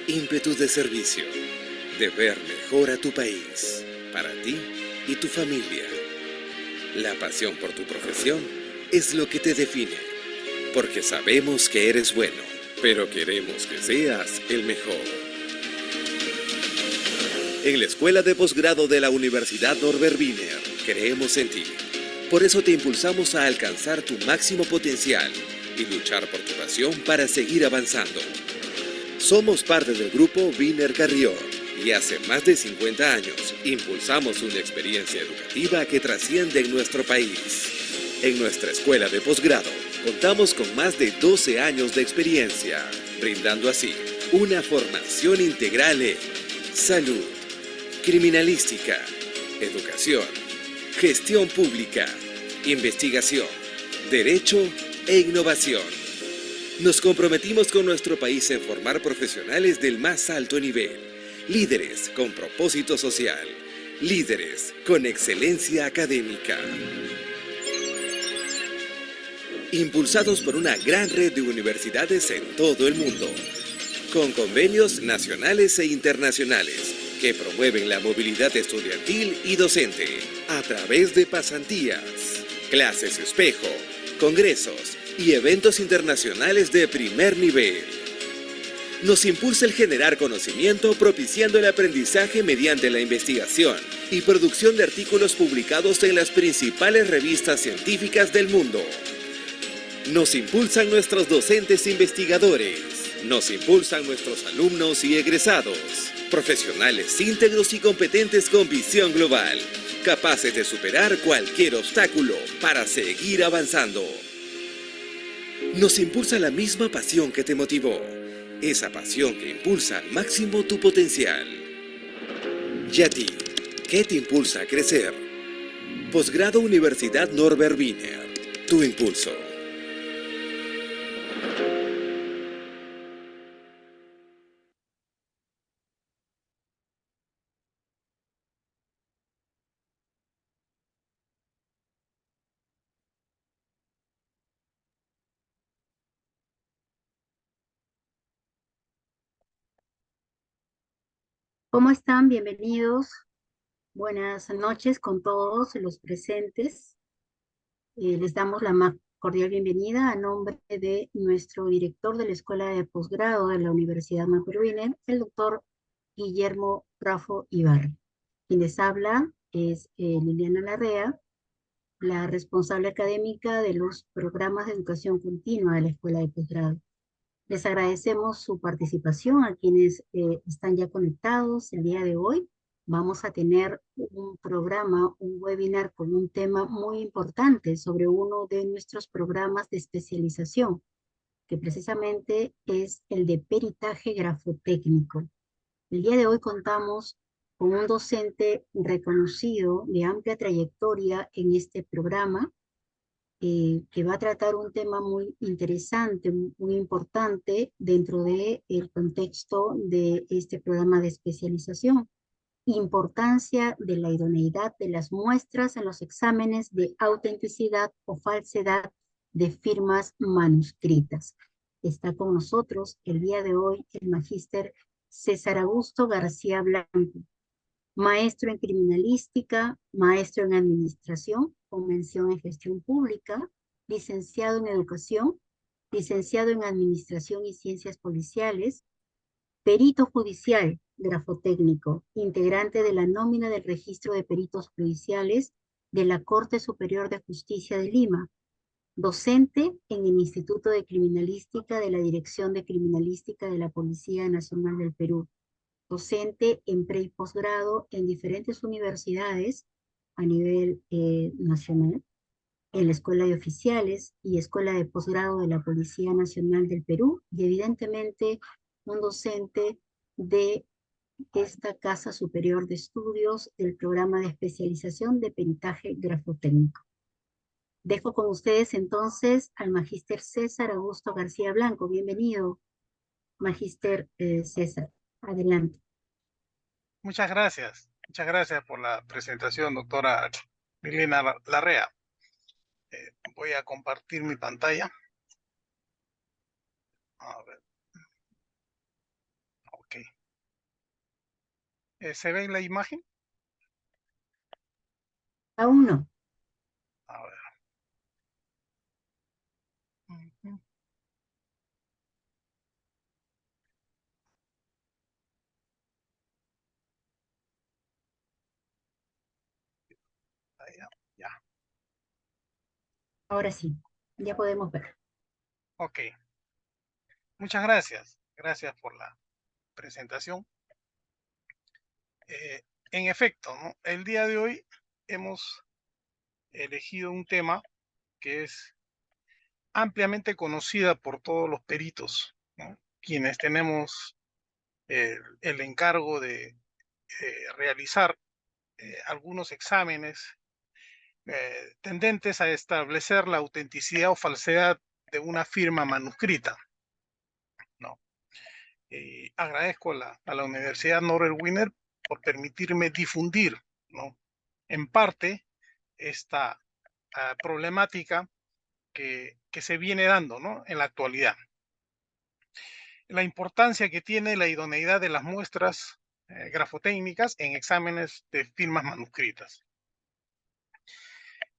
ímpetu de servicio, de ver mejor a tu país, para ti y tu familia. La pasión por tu profesión es lo que te define, porque sabemos que eres bueno, pero queremos que seas el mejor. En la Escuela de Posgrado de la Universidad Norbert Wiener, creemos en ti. Por eso te impulsamos a alcanzar tu máximo potencial y luchar por tu pasión para seguir avanzando. Somos parte del grupo Wiener Carrión y hace más de 50 años impulsamos una experiencia educativa que trasciende en nuestro país. En nuestra escuela de posgrado contamos con más de 12 años de experiencia, brindando así una formación integral en salud, criminalística, educación, gestión pública, investigación, derecho e innovación. Nos comprometimos con nuestro país en formar profesionales del más alto nivel, líderes con propósito social, líderes con excelencia académica. Impulsados por una gran red de universidades en todo el mundo, con convenios nacionales e internacionales que promueven la movilidad estudiantil y docente a través de pasantías, clases espejo, congresos y eventos internacionales de primer nivel. Nos impulsa el generar conocimiento propiciando el aprendizaje mediante la investigación y producción de artículos publicados en las principales revistas científicas del mundo. Nos impulsan nuestros docentes investigadores. Nos impulsan nuestros alumnos y egresados. Profesionales íntegros y competentes con visión global, capaces de superar cualquier obstáculo para seguir avanzando. Nos impulsa la misma pasión que te motivó, esa pasión que impulsa al máximo tu potencial. ¿Y a ti? ¿Qué te impulsa a crecer? Posgrado Universidad Norbert Wiener, tu impulso. ¿Cómo están? Bienvenidos. Buenas noches con todos los presentes. Les damos la más cordial bienvenida a nombre de nuestro director de la Escuela de Posgrado de la Universidad Norbert Wiener, el doctor Guillermo Raffo Ibarra. Quien les habla es Liliana Larrea, la responsable académica de los programas de educación continua de la Escuela de Posgrado. Les agradecemos su participación a quienes están ya conectados el día de hoy. Vamos a tener un programa, un webinar con un tema muy importante sobre uno de nuestros programas de especialización, que precisamente es el de peritaje grafotécnico. El día de hoy contamos con un docente reconocido de amplia trayectoria en este programa, que va a tratar un tema muy interesante, muy importante dentro del contexto de este programa de especialización. Importancia de la idoneidad de las muestras en los exámenes de autenticidad o falsedad de firmas manuscritas. Está con nosotros el día de hoy el magíster César Augusto García Blanco, maestro en criminalística, maestro en administración, con mención en gestión pública, licenciado en educación, licenciado en administración y ciencias policiales, perito judicial, grafotécnico, integrante de la nómina del registro de peritos judiciales de la Corte Superior de Justicia de Lima, docente en el Instituto de Criminalística de la Dirección de Criminalística de la Policía Nacional del Perú, docente en pre y posgrado en diferentes universidades a nivel nacional, en la Escuela de Oficiales y Escuela de Posgrado de la Policía Nacional del Perú, y evidentemente un docente de esta Casa Superior de Estudios del programa de especialización de peritaje grafotécnico. Dejo con ustedes entonces al magíster César Augusto García Blanco. Bienvenido, magíster César. Adelante. Muchas gracias. Muchas gracias por la presentación, doctora Liliana Larrea. Voy a compartir mi pantalla. A ver. Ok. ¿Se ve en la imagen? Aún no. A ver. Ujú. Ahí, ya, ya. Ahora sí, ya podemos ver. Ok. Muchas gracias. Gracias por la presentación. En efecto, ¿no? El día de hoy hemos elegido un tema que es ampliamente conocida por todos los peritos, ¿no? Quienes tenemos el encargo de realizar algunos exámenes tendentes a establecer la autenticidad o falsedad de una firma manuscrita, ¿no? Y agradezco a la Universidad Norbert Wiener por permitirme difundir, ¿no?, en parte esta problemática que se viene dando, ¿no?, en la actualidad. La importancia que tiene la idoneidad de las muestras grafotécnicas en exámenes de firmas manuscritas.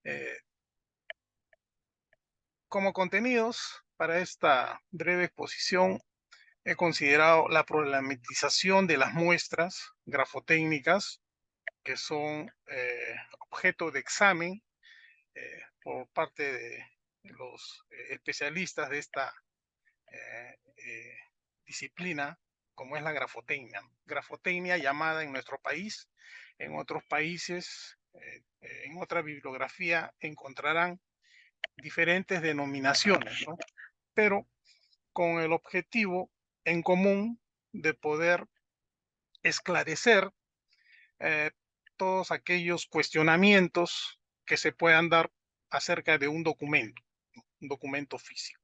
Eh, como contenidos para esta breve exposición, he considerado la problematización de las muestras grafotécnicas que son objeto de examen por parte de los especialistas de esta eh, disciplina, como es la grafotecnia. Grafotecnia llamada en nuestro país, en otros países, en otra bibliografía encontrarán diferentes denominaciones, ¿no?, pero con el objetivo en común de poder esclarecer eh, todos aquellos cuestionamientos que se puedan dar acerca de un documento físico.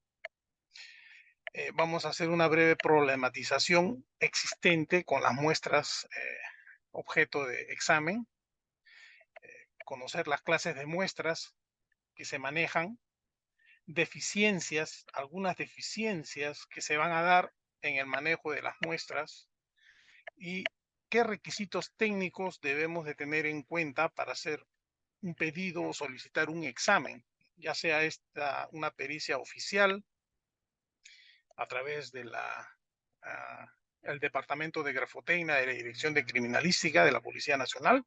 Vamos a hacer una breve problematización existente con las muestras objeto de examen, conocer las clases de muestras que se manejan, deficiencias, algunas deficiencias que se van a dar en el manejo de las muestras y qué requisitos técnicos debemos de tener en cuenta para hacer un pedido o solicitar un examen, ya sea una pericia oficial a través de el Departamento de Grafotecnia de la Dirección de Criminalística de la Policía Nacional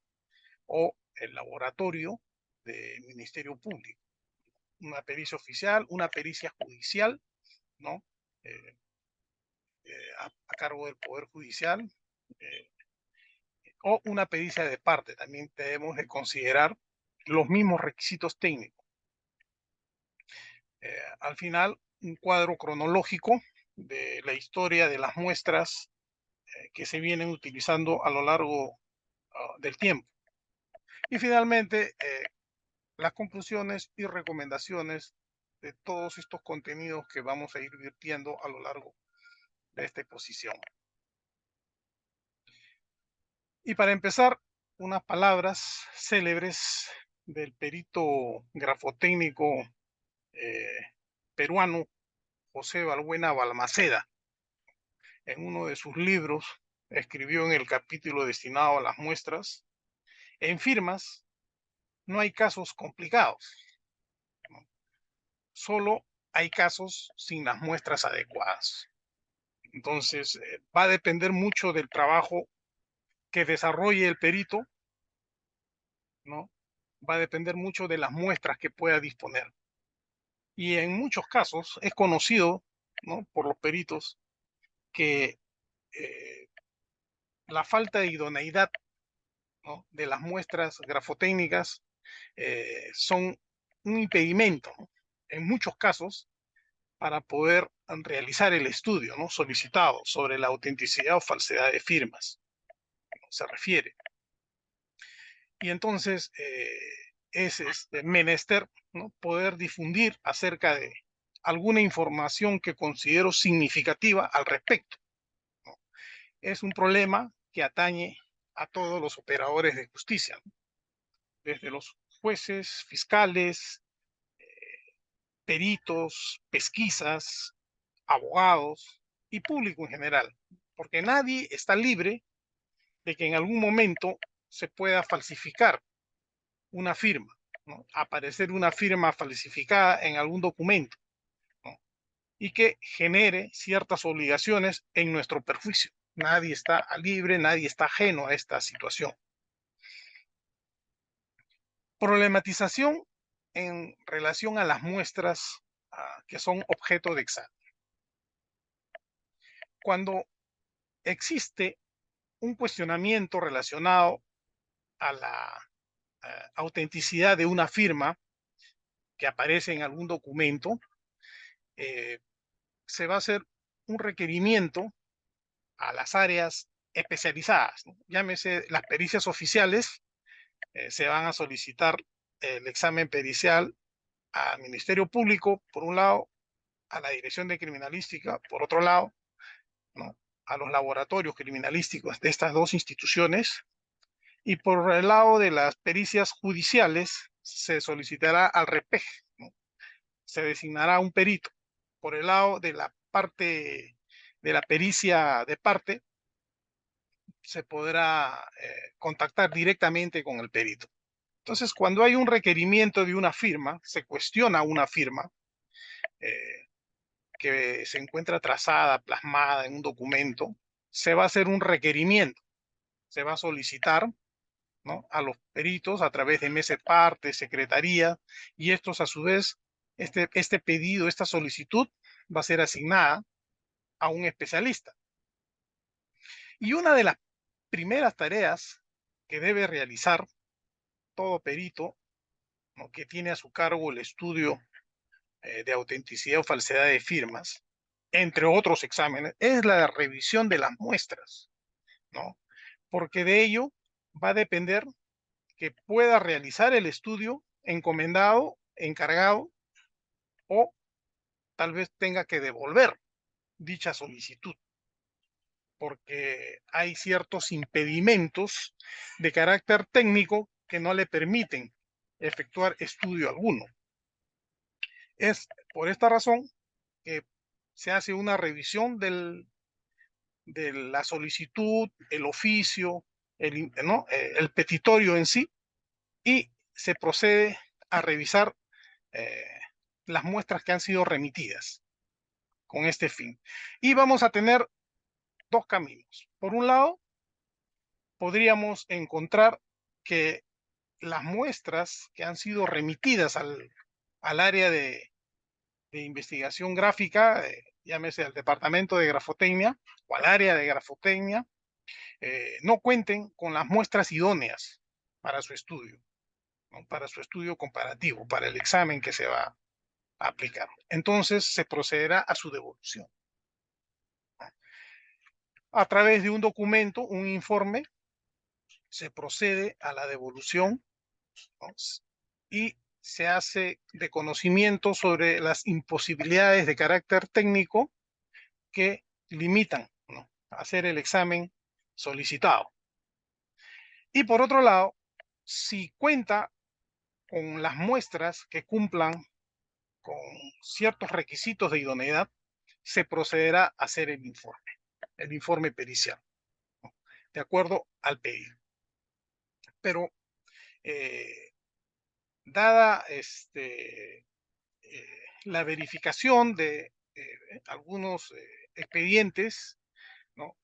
o el laboratorio del Ministerio Público. Una pericia oficial, una pericia judicial, ¿no? Eh, a cargo del Poder Judicial, eh, o una pericia de parte. También debemos de considerar los mismos requisitos técnicos. Al final, un cuadro cronológico de la historia de las muestras que se vienen utilizando a lo largo del tiempo. Y finalmente, las conclusiones y recomendaciones de todos estos contenidos que vamos a ir virtiendo a lo largo de esta exposición. Y para empezar, unas palabras célebres del perito grafotécnico peruano José Balbuena Balmaceda. En uno de sus libros escribió en el capítulo destinado a las muestras: en firmas no hay casos complicados, solo hay casos sin las muestras adecuadas. Entonces, va a depender mucho del trabajo que desarrolle el perito, ¿no? Va a depender mucho de las muestras que pueda disponer. Y en muchos casos es conocido, ¿no?, por los peritos que eh, la falta de idoneidad, ¿no?, de las muestras grafotécnicas son un impedimento, ¿no?, en muchos casos para poder realizar el estudio, ¿no?, solicitado sobre la autenticidad o falsedad de firmas, ¿no?, se refiere. Y entonces es menester, ¿no?, poder difundir acerca de alguna información que considero significativa al respecto, ¿no? Es un problema que atañe a todos los operadores de justicia, ¿no?, desde los jueces, fiscales, peritos, pesquisas, abogados y público en general, porque nadie está libre de que en algún momento se pueda falsificar una firma, ¿no? Aparecer una firma falsificada en algún documento, ¿no? Y que genere ciertas obligaciones en nuestro perjuicio. Nadie está libre, nadie está ajeno a esta situación. Problematización en relación a las muestras que son objeto de examen. Cuando existe un cuestionamiento relacionado a la autenticidad de una firma que aparece en algún documento, se va a hacer un requerimiento a las áreas especializadas, ¿no? Llámese las pericias oficiales, se van a solicitar el examen pericial al Ministerio Público, por un lado, a la Dirección de Criminalística, por otro lado, ¿no? A los laboratorios criminalísticos de estas dos instituciones, y por el lado de las pericias judiciales se solicitará al REPEG, ¿no? Se designará un perito. Por el lado de la parte de la pericia de parte, se podrá contactar directamente con el perito. Entonces, cuando hay un requerimiento de una firma, se cuestiona una firma que se encuentra trazada, plasmada en un documento, se va a hacer un requerimiento, se va a solicitar, ¿no?, a los peritos a través de mesa de parte, secretaría, y estos a su vez, este pedido, esta solicitud va a ser asignada a un especialista. Y una de las primeras tareas que debe realizar todo perito, ¿no?, que tiene a su cargo el estudio de autenticidad o falsedad de firmas, entre otros exámenes, es la revisión de las muestras, ¿no? Porque de ello va a depender que pueda realizar el estudio encomendado, encargado, o tal vez tenga que devolver dicha solicitud, porque hay ciertos impedimentos de carácter técnico que no le permiten efectuar estudio alguno. Es por esta razón que se hace una revisión de la solicitud, el oficio, ¿no?, el petitorio en sí, y se procede a revisar eh, las muestras que han sido remitidas con este fin. Y vamos a tener dos caminos. Por un lado, podríamos encontrar que las muestras que han sido remitidas al área de investigación gráfica, llámese al departamento de grafotecnia o al área de grafotecnia, no cuenten con las muestras idóneas para su estudio, ¿no?, para su estudio comparativo, para el examen que se va a aplicar. Entonces se procederá a su devolución a través de un documento, un informe. Se procede a la devolución, ¿no?, y se hace de conocimiento sobre las imposibilidades de carácter técnico que limitan, ¿no?, a hacer el examen solicitado. Y por otro lado, si cuenta con las muestras que cumplan con ciertos requisitos de idoneidad, se procederá a hacer el informe pericial, ¿no?, de acuerdo al pedido. Pero dada la verificación de algunos expedientes, ¿no?,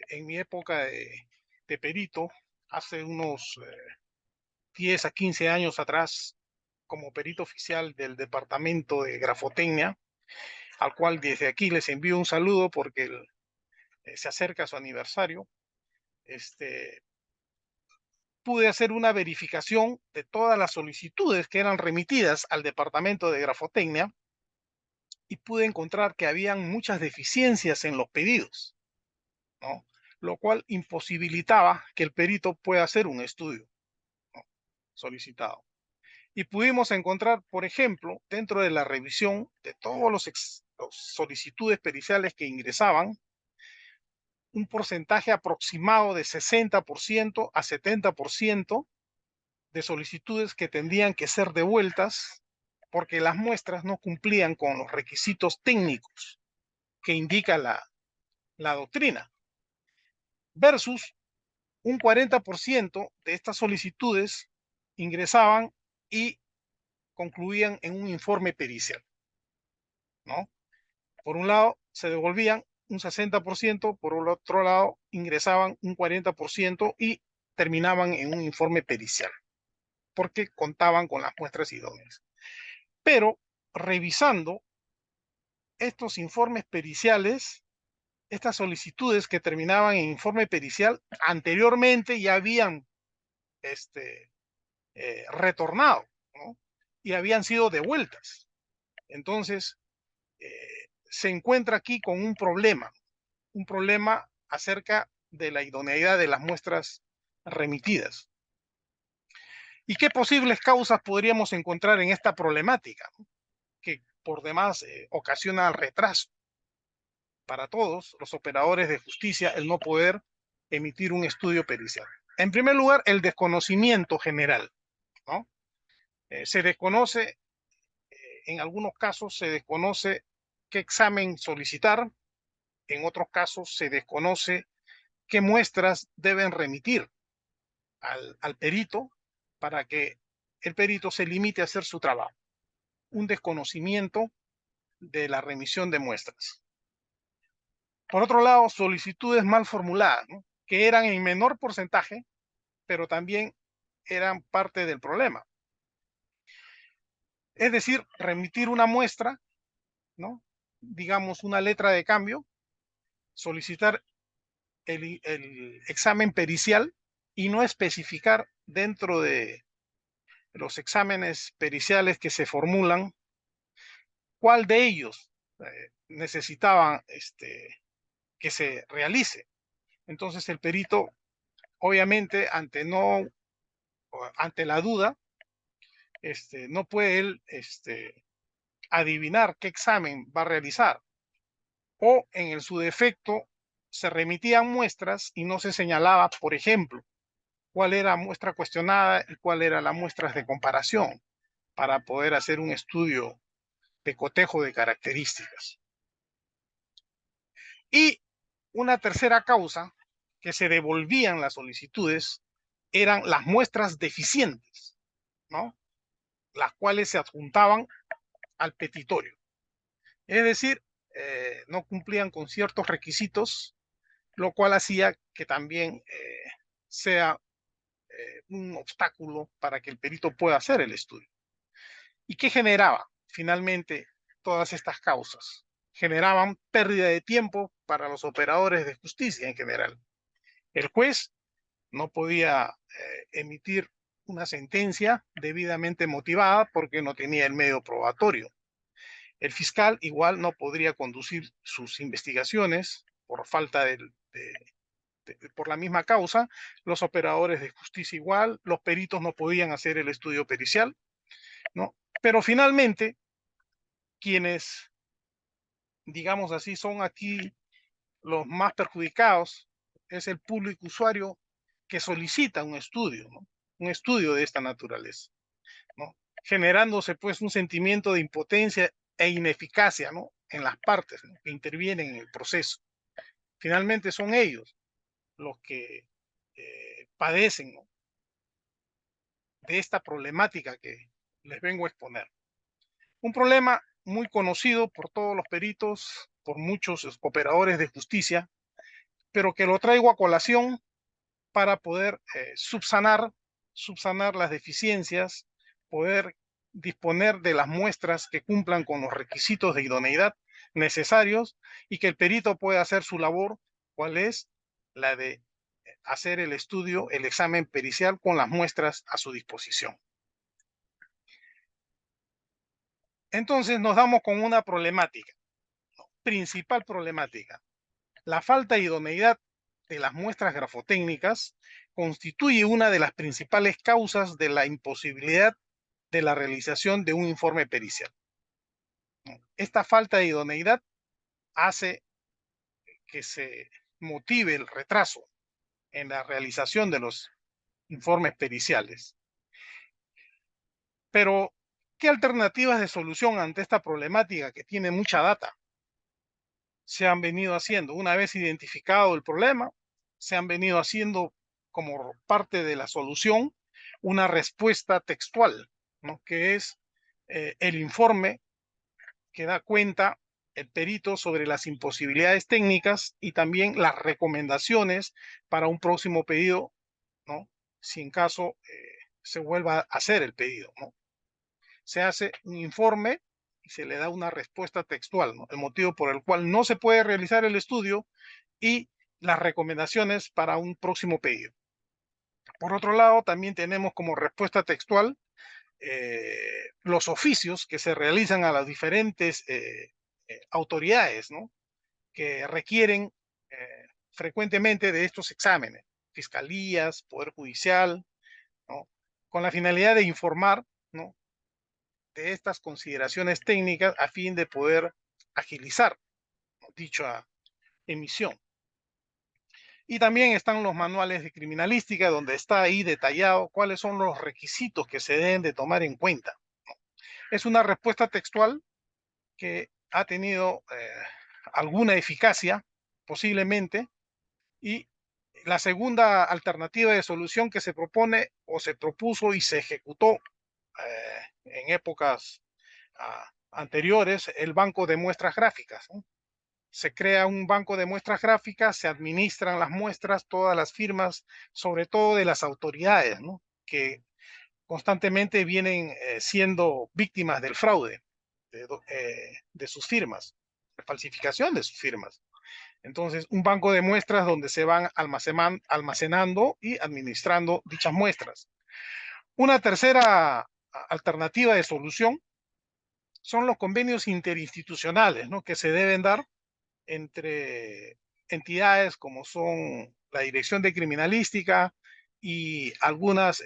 en mi época de perito, hace unos 10 a 15 años atrás, como perito oficial del departamento de grafotecnia, al cual desde aquí les envío un saludo porque se acerca su aniversario, pude hacer una verificación de todas las solicitudes que eran remitidas al departamento de grafotecnia y pude encontrar que habían muchas deficiencias en los pedidos, ¿no?, lo cual imposibilitaba que el perito pueda hacer un estudio, ¿no?, solicitado. Y pudimos encontrar, por ejemplo, dentro de la revisión de todos los solicitudes periciales que ingresaban, un porcentaje aproximado de 60% a 70% de solicitudes que tendrían que ser devueltas porque las muestras no cumplían con los requisitos técnicos que indica la doctrina, versus un 40% de estas solicitudes ingresaban y concluían en un informe pericial, ¿no? Por un lado, se devolvían un 60%, por el otro lado, ingresaban un 40% y terminaban en un informe pericial, porque contaban con las muestras idóneas. Pero revisando estos informes periciales, estas solicitudes que terminaban en informe pericial, anteriormente ya habían retornado, ¿no? Y habían sido devueltas. Entonces, se encuentra aquí con un problema acerca de la idoneidad de las muestras remitidas. ¿Y qué posibles causas podríamos encontrar en esta problemática, ¿no? Que por demás ocasiona el retraso para todos los operadores de justicia el no poder emitir un estudio pericial. En primer lugar, el desconocimiento general, ¿no? Se desconoce, en algunos casos se desconoce qué examen solicitar, en otros casos se desconoce qué muestras deben remitir al perito para que el perito se limite a hacer su trabajo. Un desconocimiento de la remisión de muestras. Por otro lado, solicitudes mal formuladas, ¿no? Que eran en menor porcentaje, pero también eran parte del problema. Es decir, remitir una muestra, ¿no? Digamos una letra de cambio, solicitar el examen pericial y no especificar dentro de los exámenes periciales que se formulan cuál de ellos necesitaban que se realice. Entonces el perito, obviamente, ante la duda, no puede él adivinar qué examen va a realizar. O en su defecto, se remitían muestras y no se señalaba, por ejemplo, cuál era la muestra cuestionada y cuál era la muestra de comparación para poder hacer un estudio de cotejo de características. Y una tercera causa que se devolvían las solicitudes eran las muestras deficientes, ¿no? Las cuales se adjuntaban al petitorio. Es decir, no cumplían con ciertos requisitos, lo cual hacía que también sea un obstáculo para que el perito pueda hacer el estudio. ¿Y qué generaba finalmente todas estas causas? Generaban pérdida de tiempo para los operadores de justicia en general. El juez no podía emitir una sentencia debidamente motivada porque no tenía el medio probatorio. El fiscal igual no podría conducir sus investigaciones por falta por la misma causa. Los operadores de justicia igual, los peritos no podían hacer el estudio pericial, ¿no? Pero finalmente, quienes, digamos así, son aquí los más perjudicados, es el público usuario que solicita un estudio, ¿no? Un estudio de esta naturaleza, ¿no? Generándose pues un sentimiento de impotencia e ineficacia, ¿no? En las partes, ¿no? Que intervienen en el proceso. Finalmente son ellos los que padecen, ¿no? De esta problemática que les vengo a exponer. Un problema muy conocido por todos los peritos, por muchos operadores de justicia, pero que lo traigo a colación para poder subsanar las deficiencias, poder disponer de las muestras que cumplan con los requisitos de idoneidad necesarios y que el perito pueda hacer su labor, cuál es la de hacer el estudio, el examen pericial con las muestras a su disposición. Entonces nos damos con una problemática, principal problemática. La falta de idoneidad de las muestras grafotécnicas constituye una de las principales causas de la imposibilidad de la realización de un informe pericial. Esta falta de idoneidad hace que se motive el retraso en la realización de los informes periciales. Pero, ¿qué alternativas de solución ante esta problemática que tiene mucha data se han venido haciendo? Una vez identificado el problema, se han venido haciendo como parte de la solución una respuesta textual, ¿no? Que es el informe que da cuenta el perito sobre las imposibilidades técnicas y también las recomendaciones para un próximo pedido, ¿no? Si en caso se vuelva a hacer el pedido, ¿no? Se hace un informe y se le da una respuesta textual, ¿no? El motivo por el cual no se puede realizar el estudio y las recomendaciones para un próximo pedido. Por otro lado, también tenemos como respuesta textual los oficios que se realizan a las diferentes autoridades, ¿no? Que requieren frecuentemente de estos exámenes, fiscalías, Poder Judicial, ¿no? Con la finalidad de informar, ¿no? De estas consideraciones técnicas a fin de poder agilizar, ¿no? Dicha emisión. Y también están los manuales de criminalística, donde está ahí detallado cuáles son los requisitos que se deben de tomar en cuenta. Es una respuesta textual que ha tenido alguna eficacia, posiblemente, y la segunda alternativa de solución que se propone o se propuso y se ejecutó en épocas anteriores, el banco de muestras gráficas, ¿no? Se crea un banco de muestras gráficas, se administran las muestras, todas las firmas, sobre todo de las autoridades, ¿no? Que constantemente vienen siendo víctimas del fraude de sus firmas, de falsificación de sus firmas. Entonces, un banco de muestras donde se van almacenando y administrando dichas muestras. Una tercera alternativa de solución son los convenios interinstitucionales, ¿no? Que se deben dar entre entidades como son la Dirección de Criminalística y algunas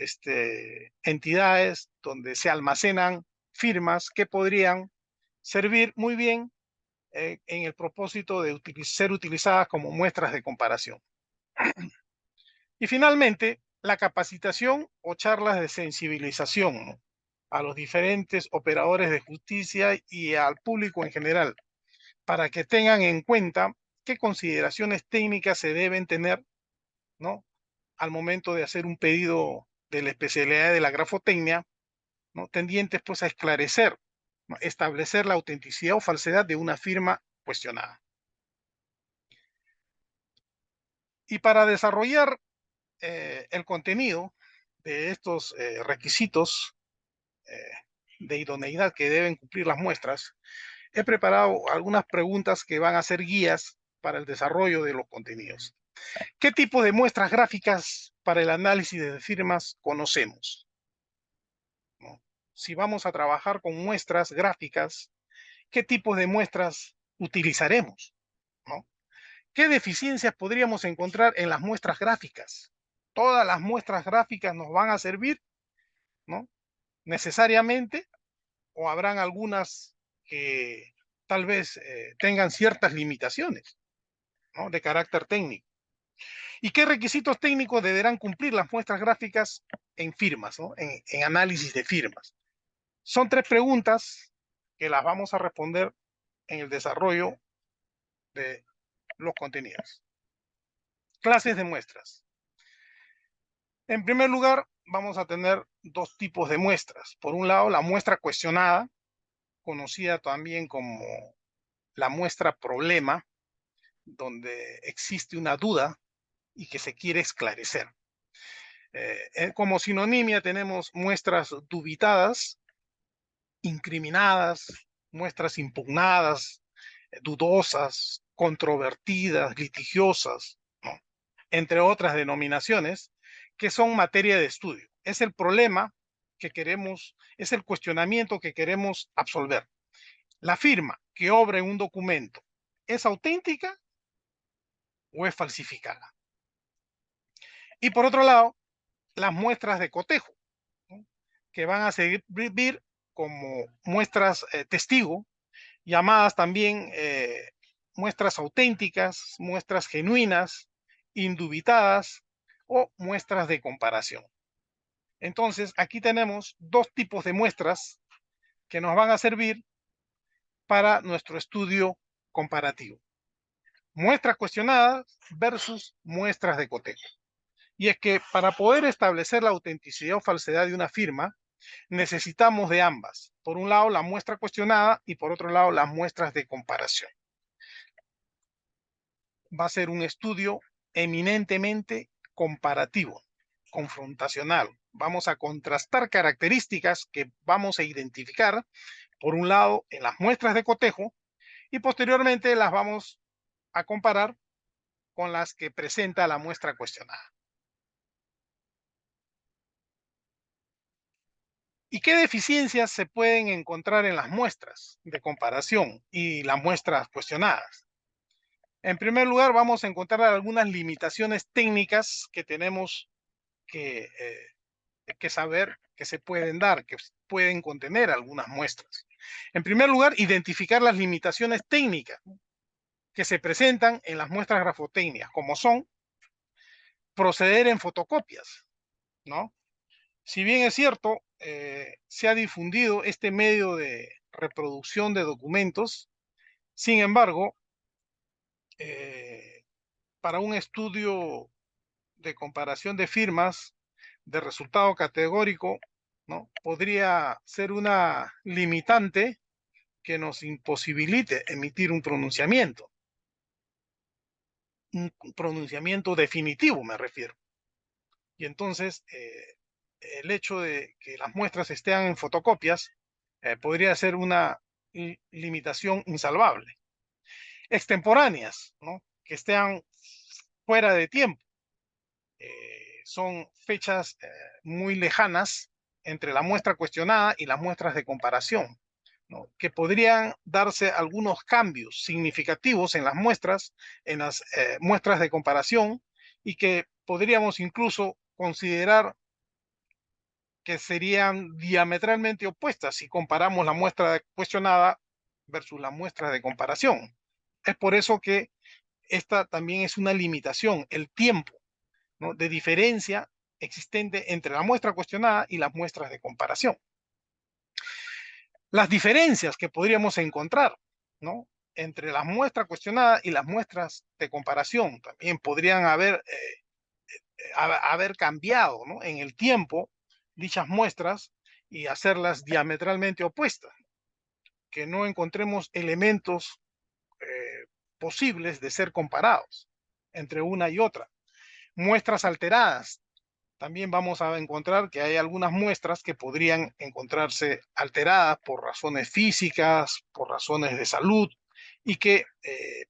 entidades donde se almacenan firmas que podrían servir muy bien en el propósito de ser utilizadas como muestras de comparación. Y finalmente, la capacitación o charlas de sensibilización, ¿no? A los diferentes operadores de justicia y al público en general, para que tengan en cuenta qué consideraciones técnicas se deben tener, ¿no? Al momento de hacer un pedido de la especialidad de la grafotecnia, ¿no? Tendientes pues a esclarecer, ¿no? Establecer la autenticidad o falsedad de una firma cuestionada. Y para desarrollar el contenido de estos requisitos de idoneidad que deben cumplir las muestras, he preparado algunas preguntas que van a ser guías para el desarrollo de los contenidos. ¿Qué tipo de muestras gráficas para el análisis de firmas conocemos? ¿No? Si vamos a trabajar con muestras gráficas, ¿qué tipos de muestras utilizaremos? ¿No? ¿Qué deficiencias podríamos encontrar en las muestras gráficas? ¿Todas las muestras gráficas nos van a servir, ¿no? Necesariamente, o habrán algunas que tal vez tengan ciertas limitaciones, ¿no? De carácter técnico. ¿Y qué requisitos técnicos deberán cumplir las muestras gráficas en firmas, ¿no? En análisis de firmas? Son tres preguntas que las vamos a responder en el desarrollo de los contenidos. Clases de muestras. En primer lugar, vamos a tener dos tipos de muestras. Por un lado, la muestra cuestionada, conocida también como la muestra problema, donde existe una duda y que se quiere esclarecer. Como sinonimia tenemos muestras dubitadas, incriminadas, muestras impugnadas, dudosas, controvertidas, litigiosas, ¿no? Entre otras denominaciones que son materia de estudio. Es el problema que queremos, es el cuestionamiento que queremos absolver. La firma que obra en un documento, ¿es auténtica o es falsificada? Y por otro lado, las muestras de cotejo, ¿no? Que van a servir como muestras testigo, llamadas también muestras auténticas, muestras genuinas, indubitadas o muestras de comparación. Entonces, aquí tenemos dos tipos de muestras que nos van a servir para nuestro estudio comparativo. Muestras cuestionadas versus muestras de cotejo. Y es que para poder establecer la autenticidad o falsedad de una firma, necesitamos de ambas. Por un lado, la muestra cuestionada y por otro lado, las muestras de comparación. Va a ser un estudio eminentemente comparativo, confrontacional. Vamos a contrastar características que vamos a identificar, por un lado, en las muestras de cotejo y posteriormente las vamos a comparar con las que presenta la muestra cuestionada. ¿Y qué deficiencias se pueden encontrar en las muestras de comparación y las muestras cuestionadas? En primer lugar, vamos a encontrar algunas limitaciones técnicas que tenemos que saber que se pueden dar, que pueden contener algunas muestras. En primer lugar, identificar las limitaciones técnicas que se presentan en las muestras grafotécnicas, como son proceder en fotocopias, ¿no? Si bien es cierto, se ha difundido este medio de reproducción de documentos, sin embargo, para un estudio de comparación de firmas de resultado categórico, ¿no? Podría ser una limitante que nos imposibilite emitir un pronunciamiento definitivo, me refiero. Y entonces, el hecho de que las muestras estén en fotocopias podría ser una limitación insalvable. Extemporáneas, ¿no? Que estén fuera de tiempo. Son fechas muy lejanas entre la muestra cuestionada y las muestras de comparación, ¿no? Que podrían darse algunos cambios significativos en las muestras de comparación, y que podríamos incluso considerar que serían diametralmente opuestas si comparamos la muestra cuestionada versus la muestra de comparación. Es por eso que esta también es una limitación, el tiempo, ¿no? De diferencia existente entre la muestra cuestionada y las muestras de comparación. Las diferencias que podríamos encontrar, ¿no? Entre la muestra cuestionada y las muestras de comparación también podrían haber cambiado, ¿no? En el tiempo dichas muestras y hacerlas diametralmente opuestas, que no encontremos elementos posibles de ser comparados entre una y otra. Muestras alteradas. También vamos a encontrar que hay algunas muestras que podrían encontrarse alteradas por razones físicas, por razones de salud, y que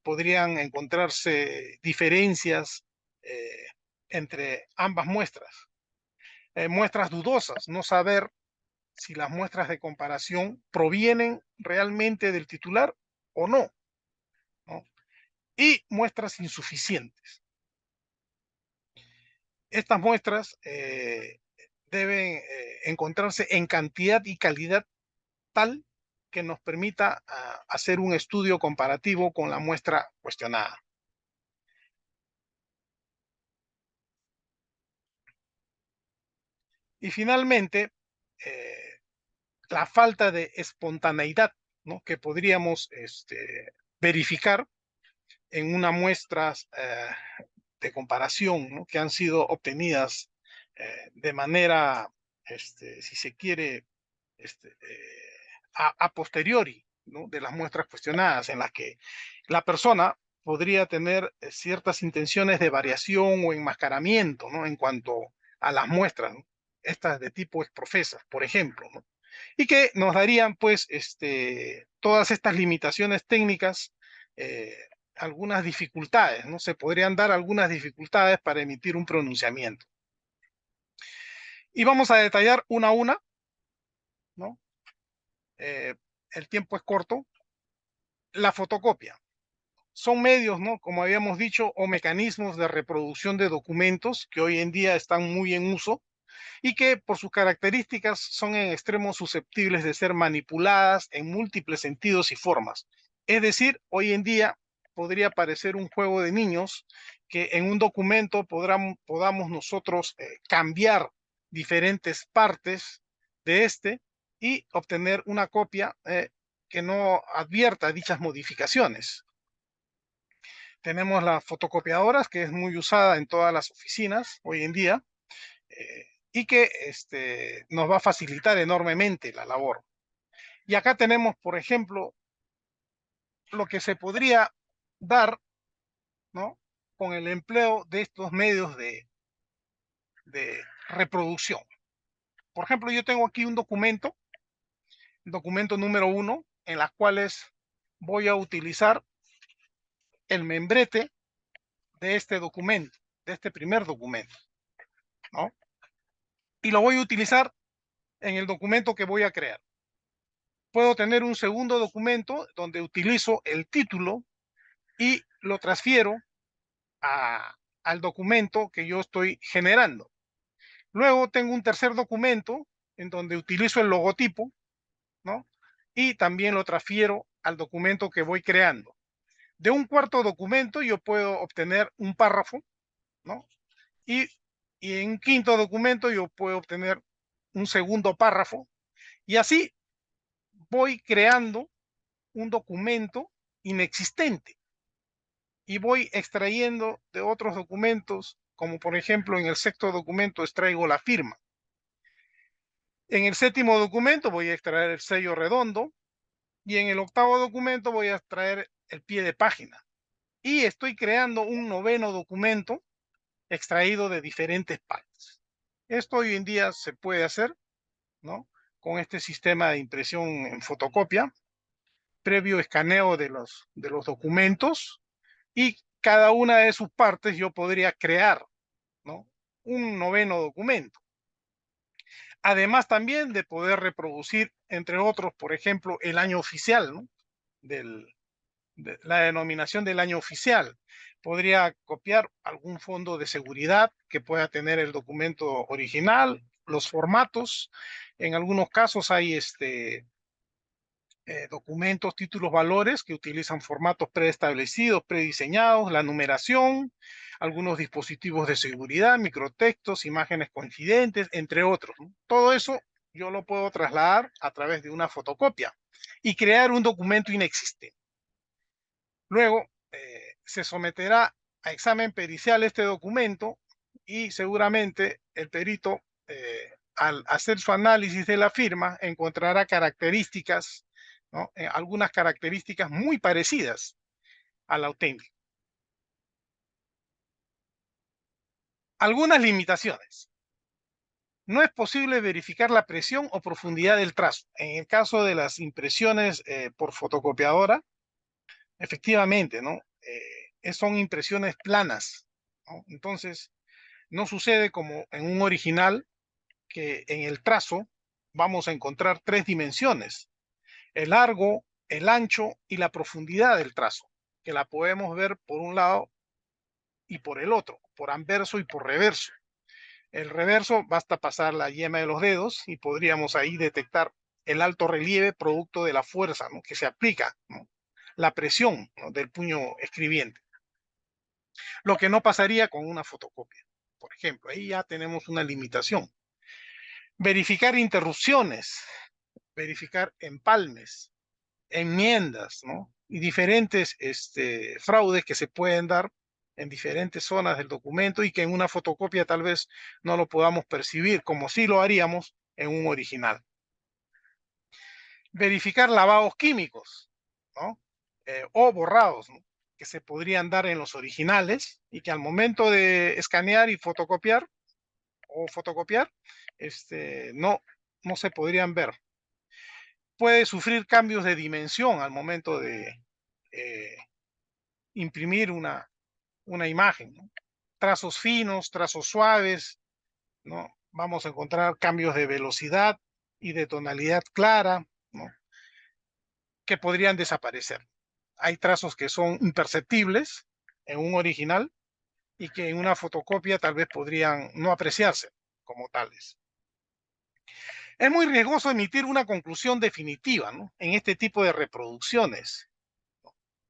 podrían encontrarse diferencias eh, entre ambas muestras. Muestras dudosas, no saber si las muestras de comparación provienen realmente del titular o no, ¿no? Y muestras insuficientes. Estas muestras deben encontrarse en cantidad y calidad tal que nos permita hacer un estudio comparativo con la muestra cuestionada. Y finalmente, la falta de espontaneidad, ¿no? Que podríamos verificar en unas muestras de comparación, ¿no? Que han sido obtenidas de manera, si se quiere, a posteriori, ¿no? De las muestras cuestionadas, en las que la persona podría tener ciertas intenciones de variación o enmascaramiento, ¿no? En cuanto a las muestras, ¿no? Estas de tipo exprofesas, por ejemplo, ¿no? Y que nos darían, pues, todas estas limitaciones técnicas, eh, algunas dificultades, ¿no? Se podrían dar algunas dificultades para emitir un pronunciamiento. Y vamos a detallar una a una, ¿no? El tiempo es corto. La fotocopia. Son medios, ¿no? Como habíamos dicho, o mecanismos de reproducción de documentos que hoy en día están muy en uso y que por sus características son en extremo susceptibles de ser manipuladas en múltiples sentidos y formas. Es decir, hoy en día podría parecer un juego de niños que en un documento podamos nosotros cambiar diferentes partes de y obtener una copia que no advierta dichas modificaciones. Tenemos las fotocopiadoras, que es muy usada en todas las oficinas hoy en día, y que nos va a facilitar enormemente la labor. Y acá tenemos, por ejemplo, lo que se podría dar, ¿no?, con el empleo de estos medios de reproducción. Por ejemplo, yo tengo aquí un documento, el documento número 1, en las cuales voy a utilizar el membrete de este documento, de este primer documento, ¿no? Y lo voy a utilizar en el documento que voy a crear. Puedo tener un segundo documento donde utilizo el título y lo transfiero al documento que yo estoy generando. Luego tengo un tercer documento en donde utilizo el logotipo, ¿no?, y también lo transfiero al documento que voy creando. De un cuarto documento yo puedo obtener un párrafo, ¿no? Y en un quinto documento yo puedo obtener un segundo párrafo, y así voy creando un documento inexistente y voy extrayendo de otros documentos, como por ejemplo en el sexto documento extraigo la firma. En el séptimo documento voy a extraer el sello redondo, y en el octavo documento voy a extraer el pie de página. Y estoy creando un noveno documento extraído de diferentes partes. Esto hoy en día se puede hacer, ¿no?, con este sistema de impresión en fotocopia, previo escaneo de los documentos, y cada una de sus partes yo podría crear, ¿no?, un noveno documento. Además también de poder reproducir, entre otros, por ejemplo, el año oficial, ¿no?, de la denominación del año oficial. Podría copiar algún fondo de seguridad que pueda tener el documento original, los formatos. En algunos casos hay documentos, títulos, valores que utilizan formatos preestablecidos, prediseñados, la numeración, algunos dispositivos de seguridad, microtextos, imágenes coincidentes, entre otros, ¿no? Todo eso yo lo puedo trasladar a través de una fotocopia y crear un documento inexistente. Luego se someterá a examen pericial este documento, y seguramente el perito, al hacer su análisis de la firma, encontrará características, ¿no?, algunas características muy parecidas al auténtico. Algunas limitaciones. No es posible verificar la presión o profundidad del trazo. En el caso de las impresiones por fotocopiadora, efectivamente, ¿no?, son impresiones planas, ¿no? Entonces, no sucede como en un original, que en el trazo vamos a encontrar 3 dimensiones: el largo, el ancho y la profundidad del trazo, que la podemos ver por un lado y por el otro, por anverso y por reverso. El reverso basta pasar la yema de los dedos y podríamos ahí detectar el alto relieve producto de la fuerza, ¿no?, que se aplica, ¿no?, la presión, ¿no?, del puño escribiente. Lo que no pasaría con una fotocopia, por ejemplo. Ahí ya tenemos una limitación. Verificar interrupciones, verificar empalmes, enmiendas, ¿no?, y diferentes fraudes que se pueden dar en diferentes zonas del documento y que en una fotocopia tal vez no lo podamos percibir como sí lo haríamos en un original. Verificar lavados químicos, ¿no?, o borrados, ¿no?, que se podrían dar en los originales y que al momento de escanear y fotocopiar no se podrían ver. Puede sufrir cambios de dimensión al momento de imprimir una imagen, ¿no? Trazos finos, trazos suaves, ¿no? Vamos a encontrar cambios de velocidad y de tonalidad clara, ¿no?, que podrían desaparecer. Hay trazos que son imperceptibles en un original y que en una fotocopia tal vez podrían no apreciarse como tales. Es muy riesgoso emitir una conclusión definitiva, ¿no?, en este tipo de reproducciones,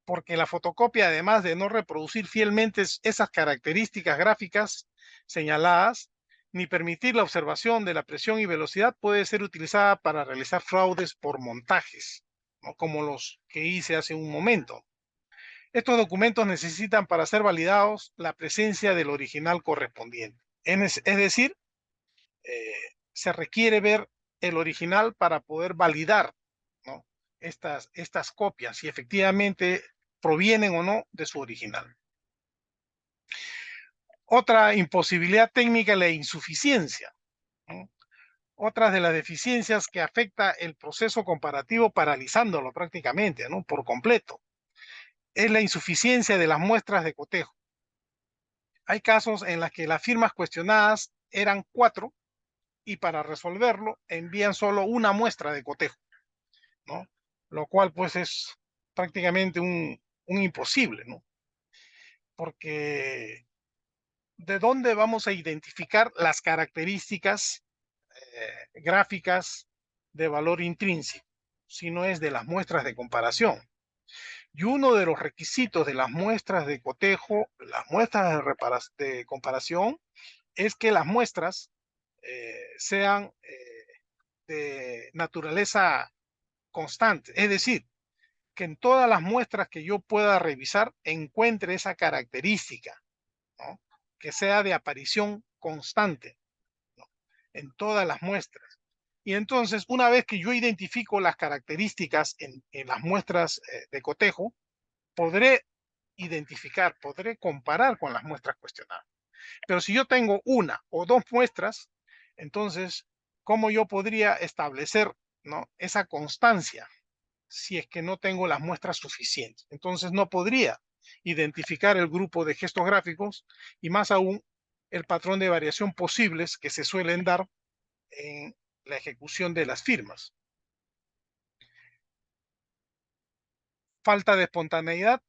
porque la fotocopia, además de no reproducir fielmente esas características gráficas señaladas, ni permitir la observación de la presión y velocidad, puede ser utilizada para realizar fraudes por montajes, ¿no?, como los que hice hace un momento. Estos documentos necesitan para ser validados la presencia del original correspondiente. Es decir, se requiere ver el original para poder validar, ¿no?, estas copias, si efectivamente provienen o no de su original. Otra imposibilidad técnica es la insuficiencia, ¿no? Otras de las deficiencias que afecta el proceso comparativo, paralizándolo prácticamente, ¿no?, por completo, es la insuficiencia de las muestras de cotejo. Hay casos en los que las firmas cuestionadas eran 4 y para resolverlo envían solo una muestra de cotejo, ¿no? Lo cual pues es prácticamente un imposible, ¿no? Porque ¿de dónde vamos a identificar las características gráficas de valor intrínseco si no es de las muestras de comparación? Y uno de los requisitos de las muestras de cotejo, las muestras de comparación, es que las muestras sean de naturaleza constante, es decir, que en todas las muestras que yo pueda revisar encuentre esa característica, ¿no?, que sea de aparición constante, ¿no?, en todas las muestras. Y entonces, una vez que yo identifico las características en las muestras de cotejo, podré identificar, podré comparar con las muestras cuestionadas. Pero si yo tengo una o dos muestras, entonces, ¿cómo yo podría establecer, ¿no?, esa constancia si es que no tengo las muestras suficientes? Entonces no podría identificar el grupo de gestos gráficos y más aún el patrón de variación posibles que se suelen dar en la ejecución de las firmas. Falta de espontaneidad.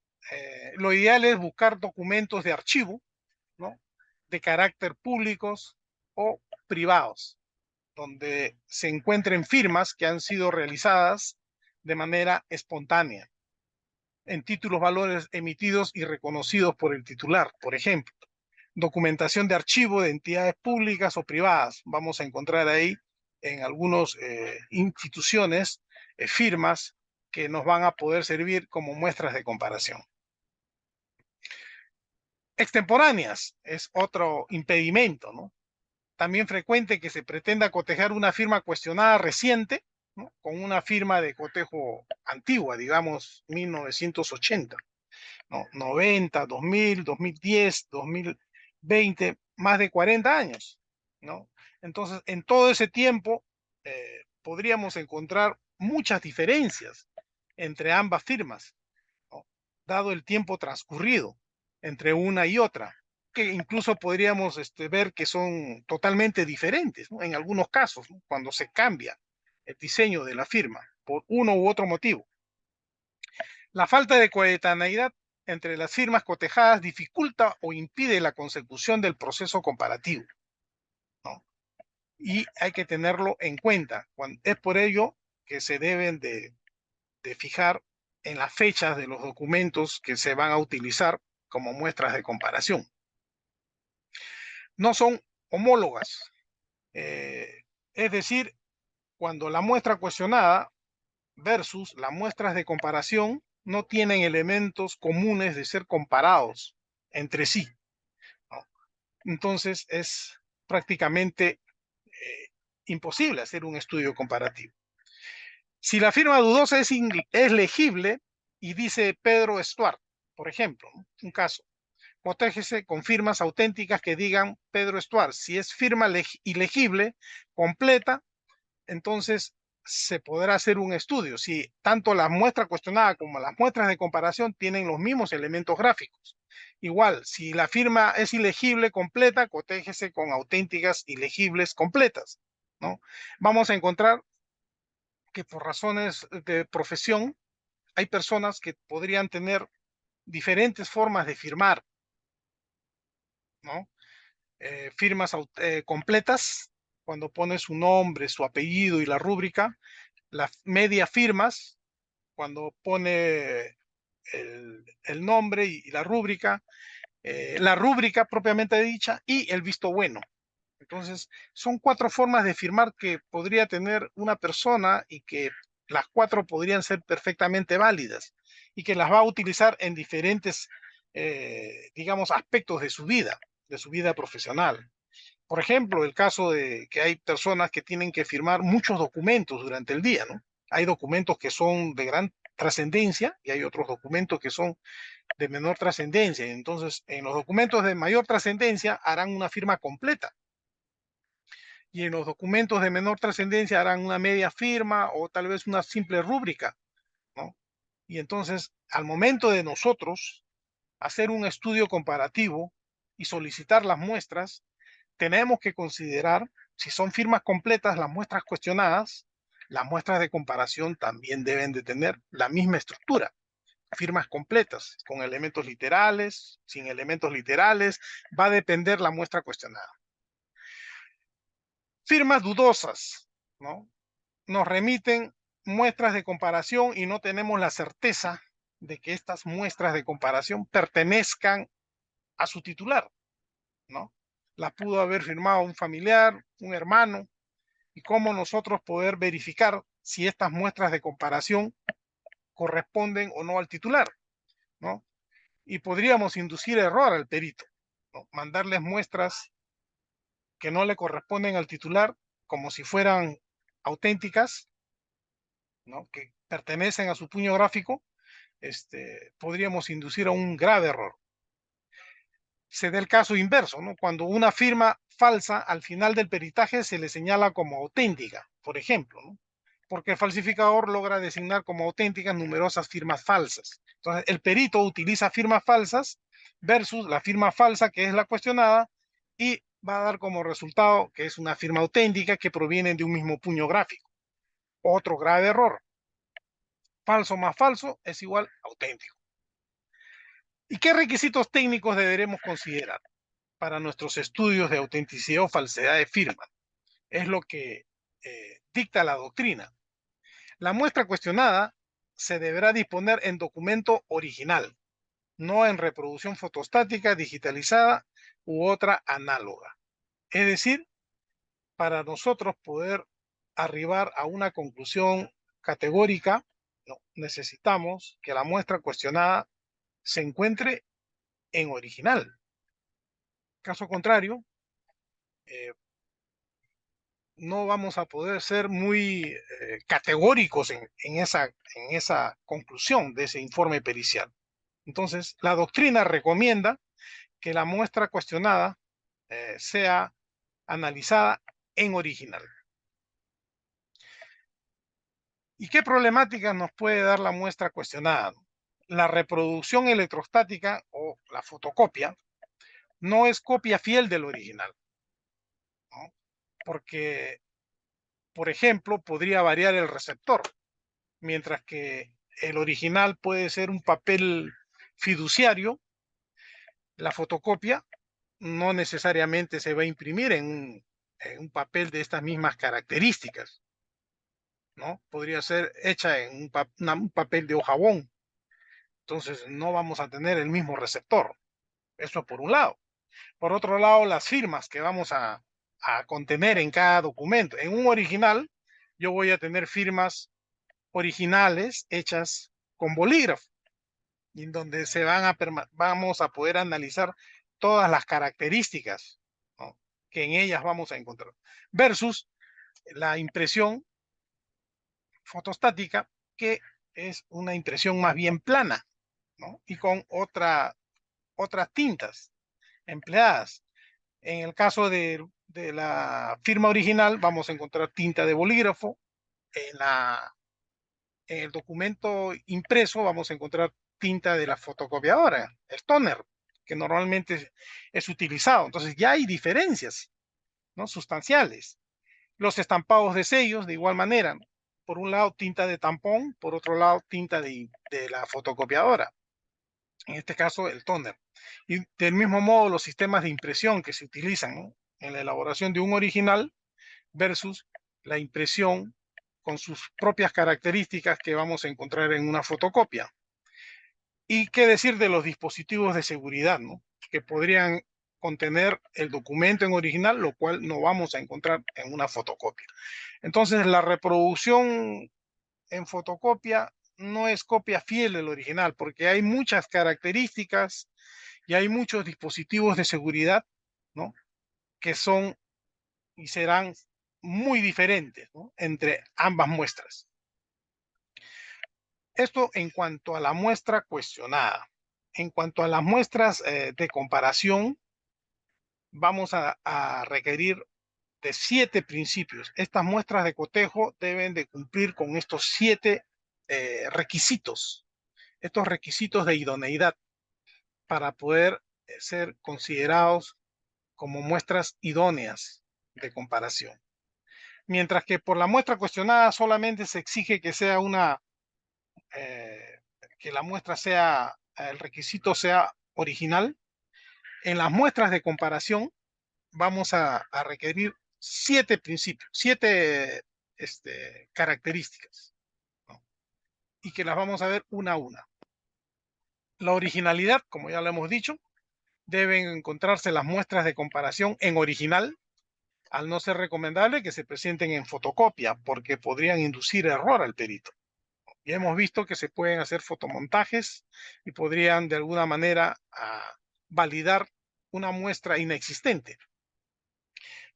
Lo ideal es buscar documentos de archivo, ¿no?, de carácter públicos o privados, donde se encuentren firmas que han sido realizadas de manera espontánea, en títulos valores emitidos y reconocidos por el titular. Por ejemplo, documentación de archivo de entidades públicas o privadas. Vamos a encontrar ahí en algunas instituciones firmas que nos van a poder servir como muestras de comparación. Extemporáneas es otro impedimento, ¿no? También frecuente que se pretenda cotejar una firma cuestionada reciente, ¿no?, con una firma de cotejo antigua, digamos 1980, ¿no?, 90, 2000, 2010, 2020, más de 40 años, ¿no? Entonces, en todo ese tiempo podríamos encontrar muchas diferencias entre ambas firmas, ¿no?, dado el tiempo transcurrido entre una y otra, que incluso podríamos ver que son totalmente diferentes, ¿no?, en algunos casos, ¿no?, cuando se cambia el diseño de la firma por uno u otro motivo. La falta de coetaneidad entre las firmas cotejadas dificulta o impide la consecución del proceso comparativo, ¿no? Y hay que tenerlo en cuenta. Es por ello que se deben de fijar en las fechas de los documentos que se van a utilizar como muestras de comparación. No son homólogas, es decir, cuando la muestra cuestionada versus las muestras de comparación no tienen elementos comunes de ser comparados entre sí, ¿no? Entonces es prácticamente imposible hacer un estudio comparativo. Si la firma dudosa es legible y dice Pedro Stuart, por ejemplo, ¿no?, un caso, protégese con firmas auténticas que digan Pedro Stuart. Si es firma ilegible, completa, entonces se podrá hacer un estudio. Si tanto la muestra cuestionada como las muestras de comparación tienen los mismos elementos gráficos. Igual, si la firma es ilegible completa, cotéjese con auténticas ilegibles completas, ¿no? Vamos a encontrar que por razones de profesión hay personas que podrían tener diferentes formas de firmar, ¿no? Firmas completas, cuando pone su nombre, su apellido y la rúbrica, las media firmas, cuando pone el nombre y la rúbrica propiamente dicha y el visto bueno. Entonces, son 4 formas de firmar que podría tener una persona y que las 4 podrían ser perfectamente válidas y que las va a utilizar en diferentes, digamos, aspectos de su vida profesional. Por ejemplo, el caso de que hay personas que tienen que firmar muchos documentos durante el día, ¿no? Hay documentos que son de gran trascendencia y hay otros documentos que son de menor trascendencia. Entonces, en los documentos de mayor trascendencia harán una firma completa y en los documentos de menor trascendencia harán una media firma o tal vez una simple rúbrica, ¿no? Y entonces, al momento de nosotros hacer un estudio comparativo y solicitar las muestras, tenemos que considerar si son firmas completas las muestras cuestionadas. Las muestras de comparación también deben de tener la misma estructura, firmas completas, con elementos literales, sin elementos literales, va a depender la muestra cuestionada. Firmas dudosas, ¿no? Nos remiten muestras de comparación y no tenemos la certeza de que estas muestras de comparación pertenezcan a su titular, ¿no? Las pudo haber firmado un familiar, un hermano, y cómo nosotros poder verificar si estas muestras de comparación corresponden o no al titular, ¿no? Y podríamos inducir error al perito, ¿no? Mandarles muestras que no le corresponden al titular como si fueran auténticas, ¿no? Que pertenecen a su puño gráfico, podríamos inducir a un grave error. Se da el caso inverso, ¿no? Cuando una firma falsa al final del peritaje se le señala como auténtica, por ejemplo, ¿no? Porque el falsificador logra designar como auténticas numerosas firmas falsas. Entonces, el perito utiliza firmas falsas versus la firma falsa, que es la cuestionada, y va a dar como resultado que es una firma auténtica que proviene de un mismo puño gráfico. Otro grave error. Falso más falso es igual a auténtico. ¿Y qué requisitos técnicos deberemos considerar para nuestros estudios de autenticidad o falsedad de firma? Es lo que dicta la doctrina. La muestra cuestionada se deberá disponer en documento original, no en reproducción fotostática, digitalizada u otra análoga. Es decir, para nosotros poder arribar a una conclusión categórica, no, necesitamos que la muestra cuestionada se encuentre en original. Caso contrario, no vamos a poder ser muy categóricos en esa conclusión de ese informe pericial. Entonces, la doctrina recomienda que la muestra cuestionada sea analizada en original. ¿Y qué problemáticas nos puede dar la muestra cuestionada? La reproducción electrostática o la fotocopia no es copia fiel del original, ¿no? Porque, por ejemplo, podría variar el receptor, mientras que el original puede ser un papel fiduciario. La fotocopia no necesariamente se va a imprimir en un papel de estas mismas características, ¿no? Podría ser hecha en un papel de hojabón. Entonces no vamos a tener el mismo receptor. Eso por un lado. Por otro lado, las firmas que vamos a contener en cada documento. En un original, yo voy a tener firmas originales hechas con bolígrafo, y en donde vamos a poder analizar todas las características, ¿no?, que en ellas vamos a encontrar, versus la impresión fotostática, que es una impresión más bien plana, ¿no?, y con otras tintas empleadas. En el caso de la firma original, vamos a encontrar tinta de bolígrafo. En el documento impreso vamos a encontrar tinta de la fotocopiadora, el tóner, que normalmente es utilizado. Entonces ya hay diferencias, ¿no?, sustanciales. Los estampados de sellos, de igual manera, ¿no? Por un lado tinta de tampón, por otro lado tinta de la fotocopiadora, en este caso el tóner. Y del mismo modo los sistemas de impresión que se utilizan, ¿no?, en la elaboración de un original versus la impresión con sus propias características que vamos a encontrar en una fotocopia. Y qué decir de los dispositivos de seguridad, ¿no?, que podrían contener el documento en original, lo cual no vamos a encontrar en una fotocopia. Entonces, la reproducción en fotocopia no es copia fiel del original, porque hay muchas características y hay muchos dispositivos de seguridad, ¿no?, que son y serán muy diferentes, ¿no?, entre ambas muestras. Esto en cuanto a la muestra cuestionada. En cuanto a las muestras de comparación, vamos a requerir de 7 principios. Estas muestras de cotejo deben de cumplir con estos 7 requisitos, estos requisitos de idoneidad para poder ser considerados como muestras idóneas de comparación. Mientras que por la muestra cuestionada solamente se exige que sea que la muestra sea, el requisito sea original. En las muestras de comparación vamos a requerir 7 principios, 7 características, ¿no?, y que las vamos a ver una a una. La originalidad, como ya lo hemos dicho, deben encontrarse las muestras de comparación en original, al no ser recomendable que se presenten en fotocopia, porque podrían inducir error al perito. Ya hemos visto que se pueden hacer fotomontajes y podrían de alguna manera validar una muestra inexistente.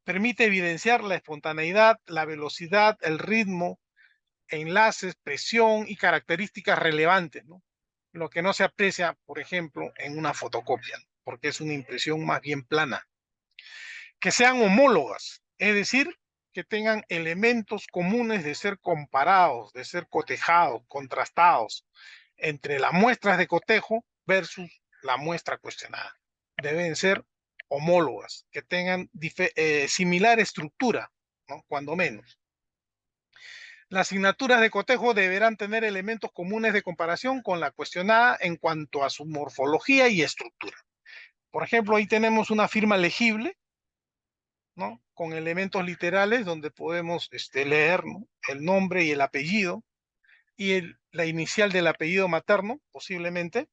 Permite evidenciar la espontaneidad, la velocidad, el ritmo, enlaces, presión y características relevantes, ¿no?, lo que no se aprecia, por ejemplo, en una fotocopia, porque es una impresión más bien plana. Que sean homólogas, es decir, que tengan elementos comunes de ser comparados, de ser cotejados, contrastados entre las muestras de cotejo versus la muestra cuestionada. Deben ser homólogas, que tengan similar estructura, ¿no?, cuando menos. Las asignaturas de cotejo deberán tener elementos comunes de comparación con la cuestionada en cuanto a su morfología y estructura. Por ejemplo, ahí tenemos una firma legible, ¿no?, con elementos literales donde podemos leer, ¿no?, el nombre y el apellido y la inicial del apellido materno, posiblemente,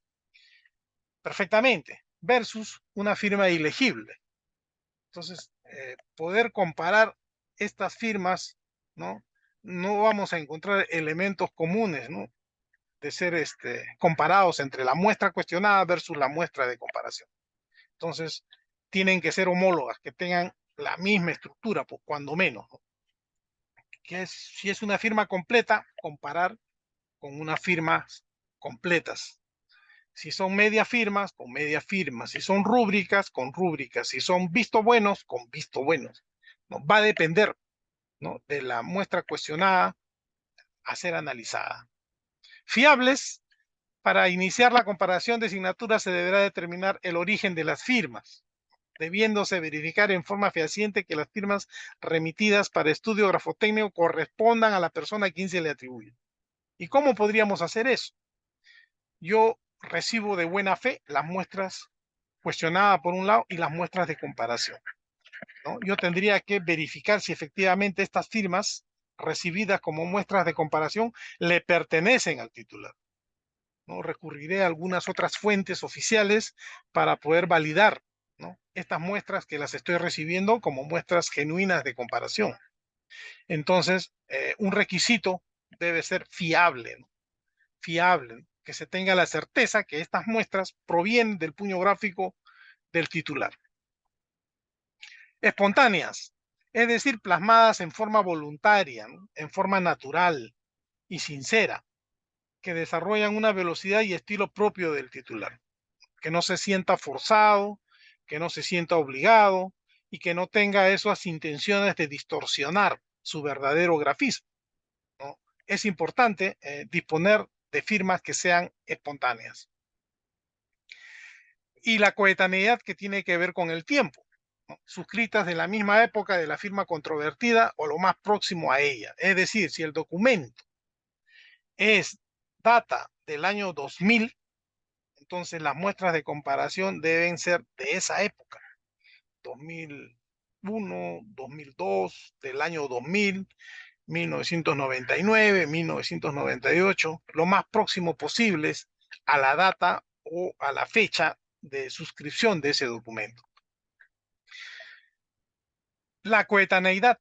perfectamente, versus una firma ilegible. Entonces, poder comparar estas firmas, ¿no?, no vamos a encontrar elementos comunes, ¿no?, de ser comparados entre la muestra cuestionada versus la muestra de comparación. Entonces, tienen que ser homólogas, que tengan la misma estructura, pues, cuando menos, ¿no? Si es una firma completa, comparar con unas firmas completas. Si son media firmas, con media firmas. Si son rúbricas, con rúbricas. Si son visto buenos, con visto buenos, ¿no? Va a depender, ¿no?, de la muestra cuestionada a ser analizada. Fiables. Para iniciar la comparación de signaturas se deberá determinar el origen de las firmas, debiéndose verificar en forma fehaciente que las firmas remitidas para estudio grafotécnico correspondan a la persona a quien se le atribuye. ¿Y cómo podríamos hacer eso? Yo recibo de buena fe las muestras cuestionadas por un lado y las muestras de comparación, ¿no? Yo tendría que verificar si efectivamente estas firmas recibidas como muestras de comparación le pertenecen al titular, ¿no? Recurriré a algunas otras fuentes oficiales para poder validar, ¿no?, estas muestras que las estoy recibiendo como muestras genuinas de comparación. Entonces, un requisito debe ser fiable, ¿no?, fiable, que se tenga la certeza que estas muestras provienen del puño gráfico del titular. Espontáneas, es decir, plasmadas en forma voluntaria, ¿no?, en forma natural y sincera, que desarrollan una velocidad y estilo propio del titular, que no se sienta forzado, que no se sienta obligado y que no tenga esas intenciones de distorsionar su verdadero grafismo, ¿no? Es importante disponer de firmas que sean espontáneas. Y la coetaneidad, que tiene que ver con el tiempo, ¿no?, suscritas de la misma época de la firma controvertida o lo más próximo a ella. Es decir, si el documento data del año 2000, entonces las muestras de comparación deben ser de esa época, 2001, 2002, del año 2000, 1999, 1998, lo más próximo posibles a la data o a la fecha de suscripción de ese documento. La coetaneidad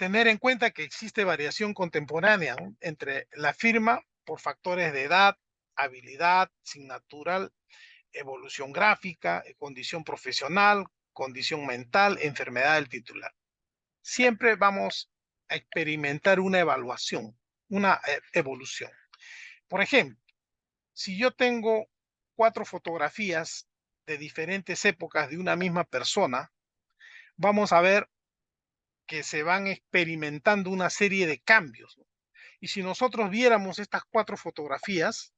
tener en cuenta que existe variación contemporánea, ¿no?, entre la firma por factores de edad, habilidad, natural, evolución gráfica, condición profesional, condición mental, enfermedad del titular. Siempre vamos a experimentar una evaluación, una evolución. Por ejemplo, si yo tengo 4 fotografías de diferentes épocas de una misma persona, vamos a ver que se van experimentando una serie de cambios, ¿no? Y si nosotros viéramos estas 4 fotografías,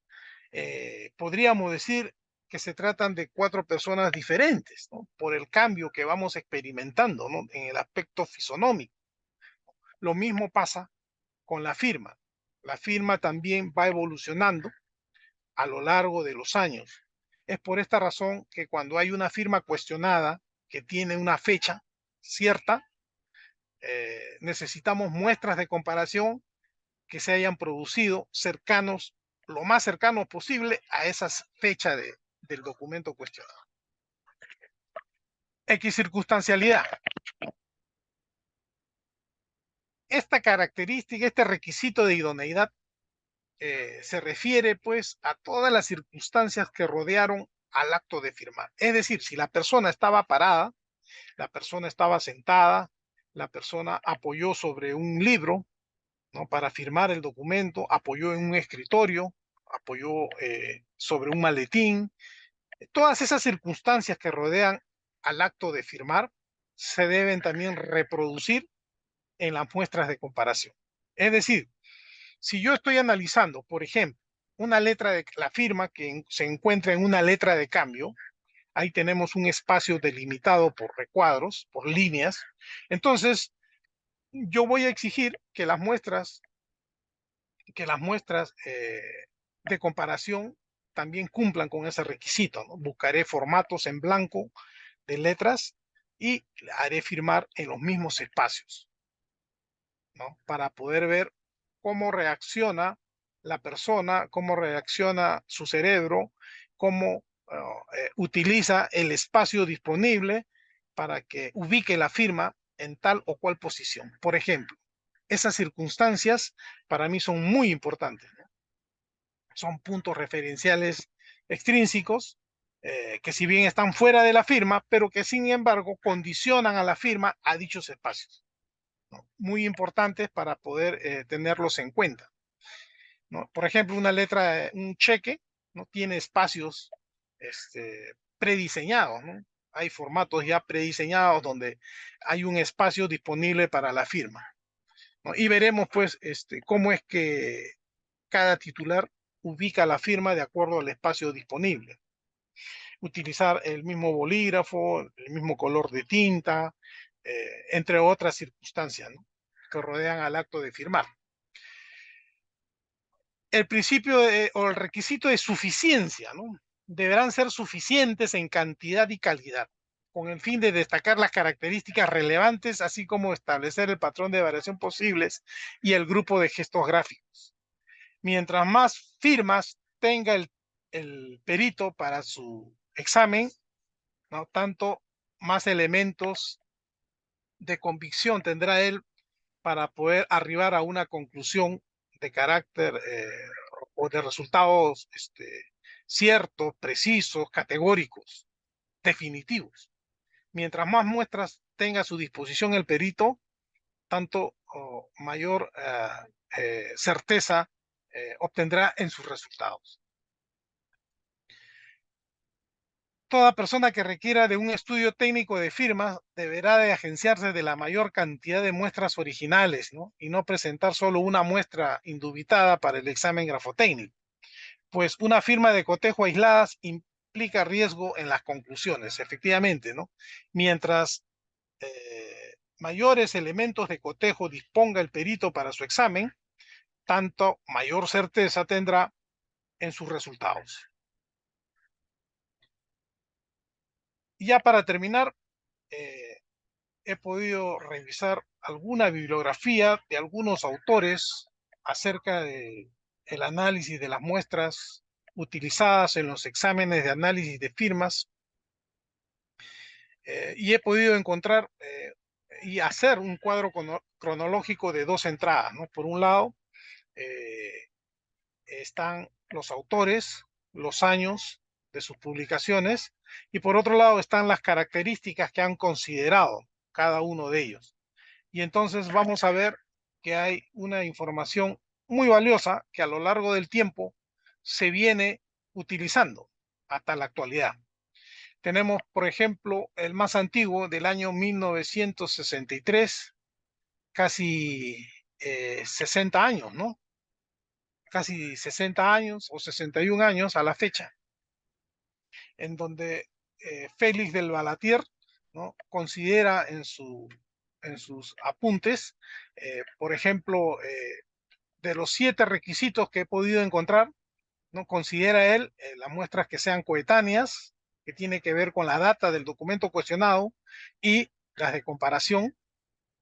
podríamos decir que se tratan de 4 personas diferentes, ¿no?, por el cambio que vamos experimentando, ¿no?, en el aspecto fisonómico. Lo mismo pasa con la firma. La firma también va evolucionando a lo largo de los años. Es por esta razón que cuando hay una firma cuestionada que tiene una fecha cierta, necesitamos muestras de comparación que se hayan producido cercanos, lo más cercanos posible a esa fecha del documento cuestionado. Equicircunstancialidad. Esta característica, este requisito de idoneidad, se refiere pues a todas las circunstancias que rodearon al acto de firmar. Es decir, si la persona estaba parada, la persona estaba sentada, la persona apoyó sobre un libro, ¿no?, para firmar el documento, apoyó en un escritorio, apoyó sobre un maletín. Todas esas circunstancias que rodean al acto de firmar se deben también reproducir en las muestras de comparación. Es decir, si yo estoy analizando, por ejemplo, una letra de la firma que se encuentra en una letra de cambio, ahí tenemos un espacio delimitado por recuadros, por líneas. Entonces, yo voy a exigir que las muestras de comparación también cumplan con ese requisito, ¿no? Buscaré formatos en blanco de letras y haré firmar en los mismos espacios, ¿no?, para poder ver cómo reacciona la persona, cómo reacciona su cerebro, cómo utiliza el espacio disponible para que ubique la firma en tal o cual posición. Por ejemplo, esas circunstancias para mí son muy importantes, ¿no? Son puntos referenciales extrínsecos que si bien están fuera de la firma, pero que sin embargo condicionan a la firma a dichos espacios, ¿no?, muy importantes para poder tenerlos en cuenta, ¿no? Por ejemplo, una letra, un cheque, no tiene espacios prediseñados, ¿no? Hay formatos ya prediseñados donde hay un espacio disponible para la firma, ¿no? Y veremos pues cómo es que cada titular ubica la firma de acuerdo al espacio disponible. Utilizar el mismo bolígrafo, el mismo color de tinta, entre otras circunstancias, ¿no?, que rodean al acto de firmar. El principio o el requisito de suficiencia, ¿no?, deberán ser suficientes en cantidad y calidad, con el fin de destacar las características relevantes, así como establecer el patrón de variación posibles y el grupo de gestos gráficos. Mientras más firmas tenga el perito para su examen, ¿no?, tanto más elementos de convicción tendrá él para poder arribar a una conclusión de carácter o de resultados ciertos, precisos, categóricos, definitivos. Mientras más muestras tenga a su disposición el perito, tanto mayor certeza obtendrá en sus resultados. Toda persona que requiera de un estudio técnico de firmas deberá de agenciarse de la mayor cantidad de muestras originales, ¿no?, y no presentar solo una muestra indubitada para el examen grafotécnico, pues una firma de cotejo aisladas implica riesgo en las conclusiones, efectivamente, ¿no? Mientras mayores elementos de cotejo disponga el perito para su examen, tanto mayor certeza tendrá en sus resultados. Y ya para terminar, he podido revisar alguna bibliografía de algunos autores acerca del análisis de las muestras utilizadas en los exámenes de análisis de firmas, y he podido encontrar y hacer un cuadro cronológico de dos entradas, ¿no? Por un lado, están los autores, los años de sus publicaciones, y por otro lado están las características que han considerado cada uno de ellos. Y entonces vamos a ver que hay una información muy valiosa que a lo largo del tiempo se viene utilizando hasta la actualidad. Tenemos, por ejemplo, el más antiguo del año 1963, casi 60 años, ¿no? Casi 60 años o 61 años a la fecha, en donde Félix del Balatier, ¿no? Considera en sus apuntes, por ejemplo, de los 7 requisitos que he podido encontrar, ¿no? Considera él las muestras que sean coetáneas, que tiene que ver con la data del documento cuestionado, y las de comparación,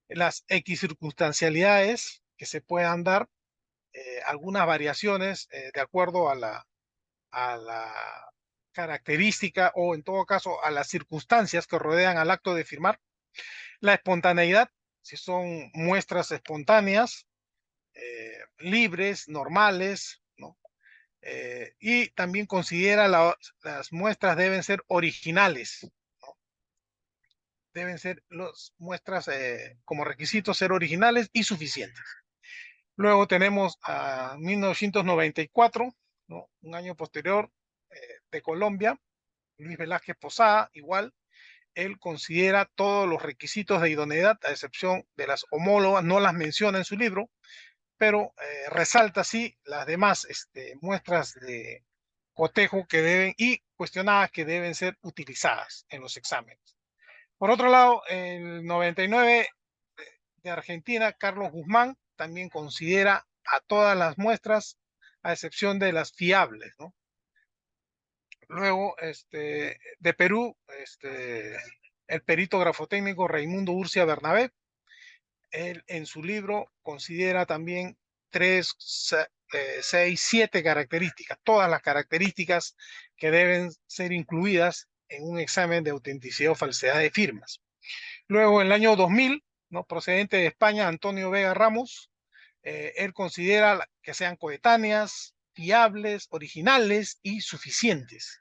las equicircunstancialidades que se puedan dar, algunas variaciones de acuerdo a la característica o en todo caso a las circunstancias que rodean al acto de firmar, la espontaneidad, si son muestras espontáneas, libres, normales, ¿no? Y también considera las muestras deben ser originales, ¿no? Deben ser las muestras como requisitos ser originales y suficientes. Luego tenemos a 1994, ¿no? Un año posterior, de Colombia, Luis Velázquez Posada, igual, él considera todos los requisitos de idoneidad, a excepción de las homólogas, no las menciona en su libro, pero resalta sí las demás muestras de cotejo que deben y cuestionadas que deben ser utilizadas en los exámenes. Por otro lado, el 99 de Argentina, Carlos Guzmán, también considera a todas las muestras, a excepción de las fiables, ¿no? Luego, de Perú, el perito grafotécnico Raimundo Urcia Bernabé, él en su libro considera también 3, 6, 7 características, todas las características que deben ser incluidas en un examen de autenticidad o falsedad de firmas. Luego, en el año 2000, ¿no? Procedente de España, Antonio Vega Ramos, él considera que sean coetáneas, fiables, originales y suficientes,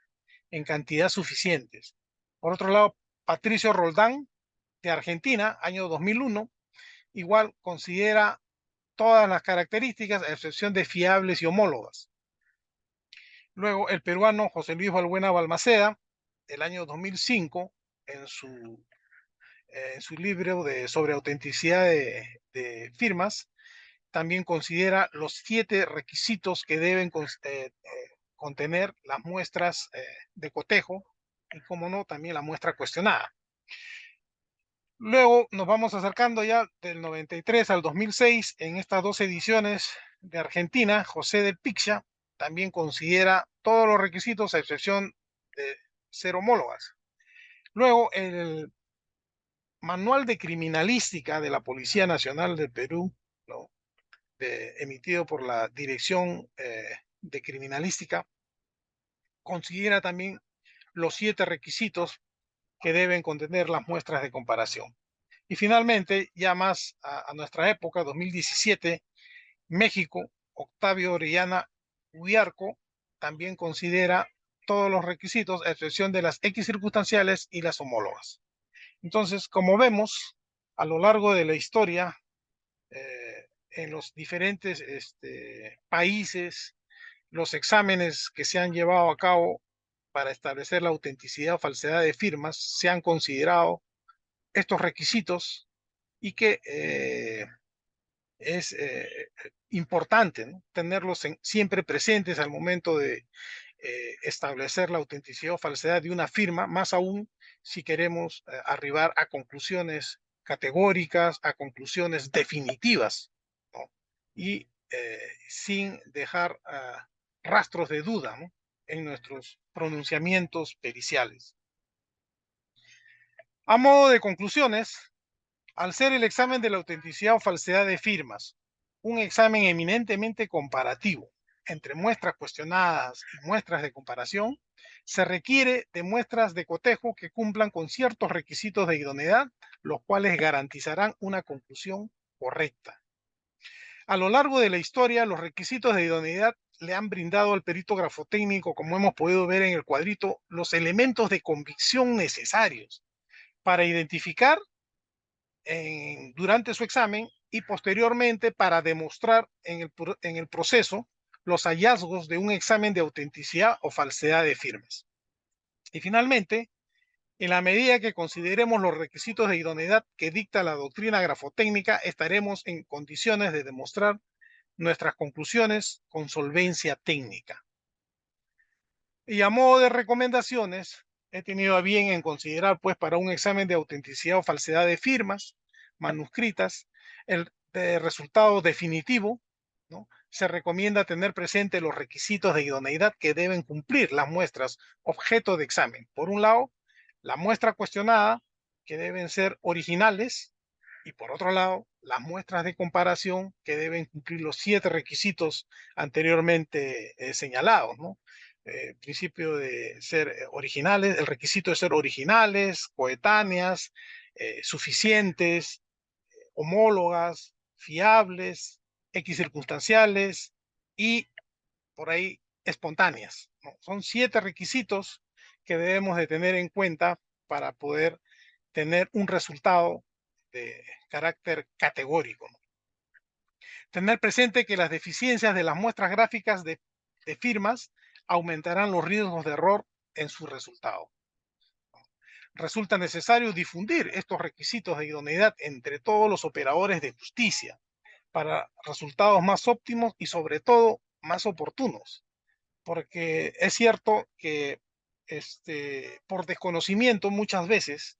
en cantidad suficientes. Por otro lado, Patricio Roldán, de Argentina, año 2001, igual considera todas las características, a excepción de fiables y homólogas. Luego, el peruano José Luis Balbuena Balmaceda, del año 2005, en su libro sobre autenticidad de firmas, también considera los 7 requisitos que deben contener las muestras de cotejo y, como no, también la muestra cuestionada. Luego nos vamos acercando ya del 93 al 2006, en estas 2 ediciones de Argentina, José del Piccha también considera todos los requisitos a excepción de ser homólogas. Luego, el Manual de Criminalística de la Policía Nacional del Perú, ¿no? Emitido por la Dirección de Criminalística, considera también los 7 requisitos que deben contener las muestras de comparación. Y finalmente, ya más a nuestra época, 2017, México, Octavio Orellana Huyarco, también considera todos los requisitos, a excepción de las X circunstanciales y las homólogas. Entonces, como vemos, a lo largo de la historia, en los diferentes países, los exámenes que se han llevado a cabo para establecer la autenticidad o falsedad de firmas, se han considerado estos requisitos y que es importante, ¿no? Tenerlos siempre presentes al momento de establecer la autenticidad o falsedad de una firma, más aún si queremos arribar a conclusiones categóricas, a conclusiones definitivas, ¿no? Y sin dejar rastros de duda, ¿no? En nuestros pronunciamientos periciales. A modo de conclusiones, al ser el examen de la autenticidad o falsedad de firmas un examen eminentemente comparativo entre muestras cuestionadas y muestras de comparación, Se requiere de muestras de cotejo que cumplan con ciertos requisitos de idoneidad, los cuales garantizarán una conclusión correcta. A lo largo de la historia, los requisitos de idoneidad le han brindado al perito grafotécnico, como hemos podido ver en el cuadrito, los elementos de convicción necesarios para identificar durante su examen y posteriormente para demostrar en el proceso los hallazgos de un examen de autenticidad o falsedad de firmas. Y finalmente, en la medida que consideremos los requisitos de idoneidad que dicta la doctrina grafotécnica, estaremos en condiciones de demostrar nuestras conclusiones con solvencia técnica. Y a modo de recomendaciones, he tenido a bien en considerar, pues, para un examen de autenticidad o falsedad de firmas manuscritas, el resultado definitivo, ¿no? Se recomienda tener presente los requisitos de idoneidad que deben cumplir las muestras objeto de examen. Por un lado, la muestra cuestionada, que deben ser originales, y por otro lado, las muestras de comparación, que deben cumplir los 7 requisitos anteriormente señalados, ¿no? Principio de ser originales, el requisito de ser originales, coetáneas, suficientes, homólogas, fiables, equicircunstanciales y por ahí espontáneas, ¿no? Son 7 requisitos que debemos de tener en cuenta para poder tener un resultado de carácter categórico, ¿no? Tener presente que las deficiencias de las muestras gráficas de firmas aumentarán los riesgos de error en su resultado. Resulta necesario difundir estos requisitos de idoneidad entre todos los operadores de justicia para resultados más óptimos y sobre todo más oportunos, porque es cierto que por desconocimiento muchas veces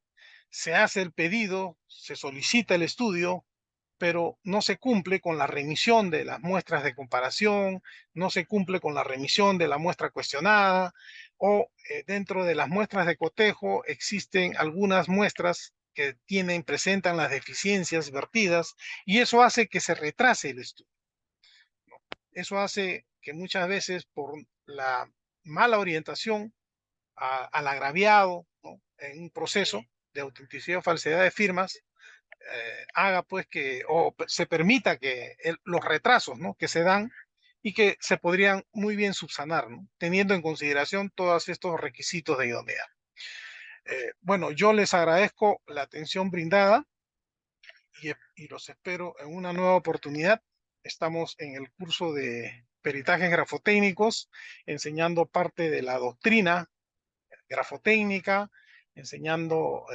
se hace el pedido, se solicita el estudio, pero no se cumple con la remisión de las muestras de comparación, no se cumple con la remisión de la muestra cuestionada, o dentro de las muestras de cotejo existen algunas muestras que presentan las deficiencias vertidas, y eso hace que se retrase el estudio. Eso hace que muchas veces por la mala orientación al agraviado, ¿no?, en un proceso de autenticidad o falsedad de firmas, haga pues que, o se permita que los retrasos, ¿no?, que se dan y que se podrían muy bien subsanar, ¿no?, teniendo en consideración todos estos requisitos de idoneidad. Bueno, yo les agradezco la atención brindada y los espero en una nueva oportunidad. Estamos en el curso de peritajes grafotécnicos, enseñando parte de la doctrina grafotécnica, enseñando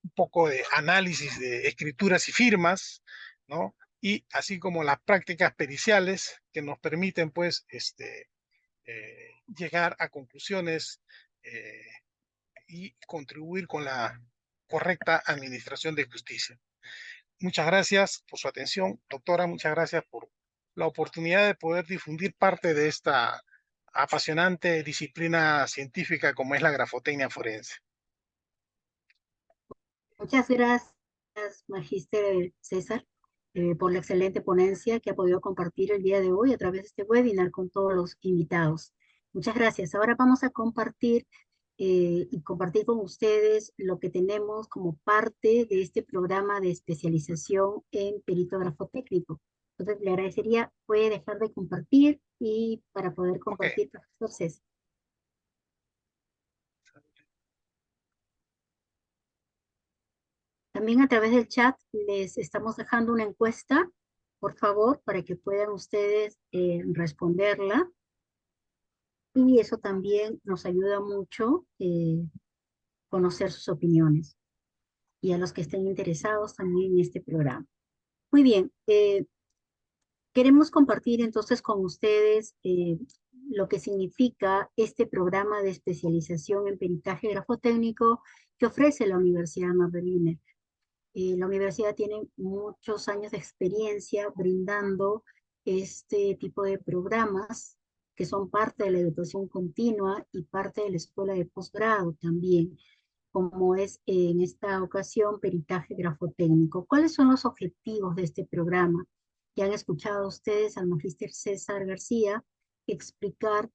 un poco de análisis de escrituras y firmas, ¿no? Y así como las prácticas periciales que nos permiten, pues, llegar a conclusiones y contribuir con la correcta administración de justicia. Muchas gracias por su atención, doctora. Muchas gracias por la oportunidad de poder difundir parte de esta apasionante disciplina científica como es la grafotecnia forense. Muchas gracias, Magíster César, por la excelente ponencia que ha podido compartir el día de hoy a través de este webinar con todos los invitados. Muchas gracias. Ahora vamos a compartir y compartir con ustedes lo que tenemos como parte de este programa de especialización en perito grafotécnico. Entonces, le agradecería, puede dejar de compartir y para poder compartir, Okay. profesor César. También a través del chat les estamos dejando una encuesta, por favor, para que puedan ustedes responderla. Y eso también nos ayuda mucho conocer sus opiniones. Y a los que estén interesados también en este programa. Muy bien, queremos compartir entonces con ustedes lo que significa este programa de especialización en peritaje grafotécnico que ofrece la Universidad Norbert Wiener. La universidad tiene muchos años de experiencia brindando este tipo de programas que son parte de la educación continua y parte de la escuela de posgrado también, como es en esta ocasión peritaje grafotécnico. ¿Cuáles son los objetivos de este programa? Ya han escuchado ustedes al magíster César García explicar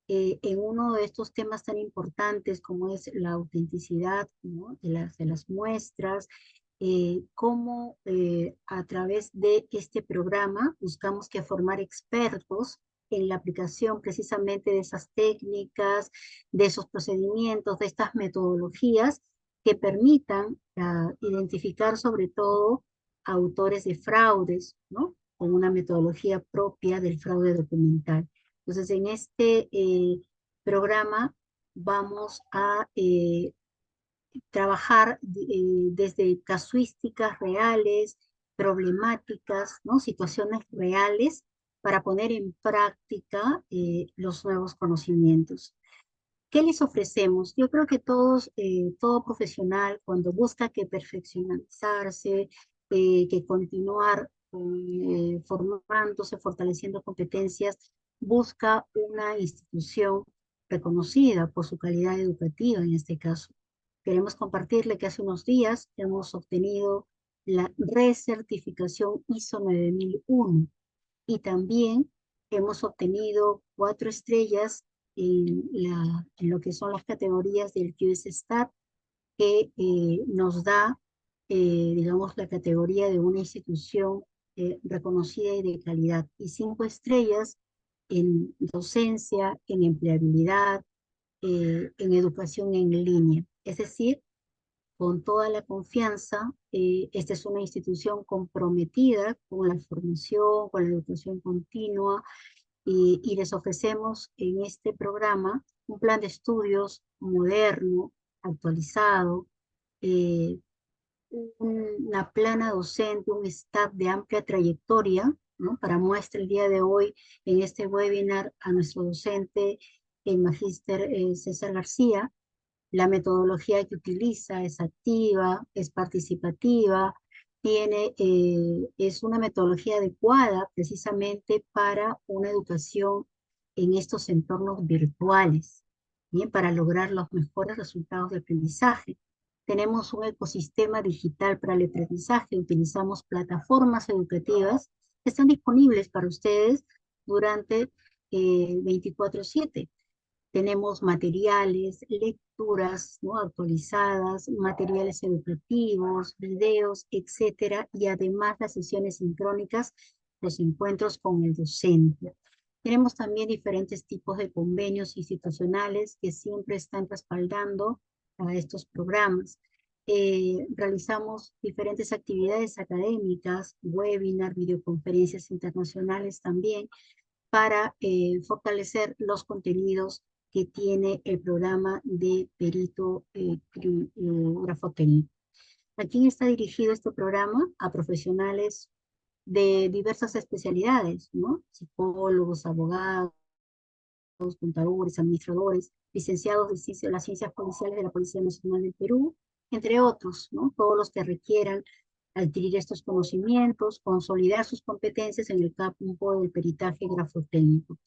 en uno de estos temas tan importantes como es la autenticidad, ¿no?, de las muestras, cómo a través de este programa buscamos que formar expertos en la aplicación precisamente de esas técnicas, de esos procedimientos, de estas metodologías que permitan identificar sobre todo autores de fraudes, ¿no?, con una metodología propia del fraude documental. Entonces, en este programa vamos a trabajar desde casuísticas reales, problemáticas, ¿no?, situaciones reales, para poner en práctica los nuevos conocimientos. ¿Qué les ofrecemos? Yo creo que todo profesional, cuando busca que perfeccionarse, que continuar formándose, fortaleciendo competencias, busca una institución reconocida por su calidad educativa en este caso. Queremos compartirle que hace unos días hemos obtenido la recertificación ISO 9001 y también hemos obtenido 4 estrellas en lo que son las categorías del QS-STAT, que nos da, digamos, la categoría de una institución reconocida y de calidad, y 5 estrellas en docencia, en empleabilidad, en educación en línea. Es decir, con toda la confianza, esta es una institución comprometida con la formación, con la educación continua, y les ofrecemos en este programa un plan de estudios moderno, actualizado, eh, una plana docente, un staff de amplia trayectoria, ¿no?, para muestra el día de hoy en este webinar a nuestro docente, el magíster César García. La metodología que utiliza es activa, es participativa, es una metodología adecuada precisamente para una educación en estos entornos virtuales, bien, para lograr los mejores resultados de aprendizaje. Tenemos un ecosistema digital para el aprendizaje, utilizamos plataformas educativas que están disponibles para ustedes durante 24/7. Tenemos materiales, lecturas, ¿no?, actualizadas, materiales educativos, videos, etcétera, y además las sesiones sincrónicas, los encuentros con el docente. Tenemos también diferentes tipos de convenios institucionales que siempre están respaldando a estos programas. Realizamos diferentes actividades académicas, webinars, videoconferencias internacionales también, para fortalecer los contenidos que tiene el programa de perito grafotécnico. ¿A quién está dirigido este programa? A profesionales de diversas especialidades, ¿no? Psicólogos, abogados, contadores, administradores, licenciados de las ciencias policiales de la Policía Nacional del Perú, entre otros, ¿no? Todos los que requieran adquirir estos conocimientos, consolidar sus competencias en el campo del peritaje grafotécnico.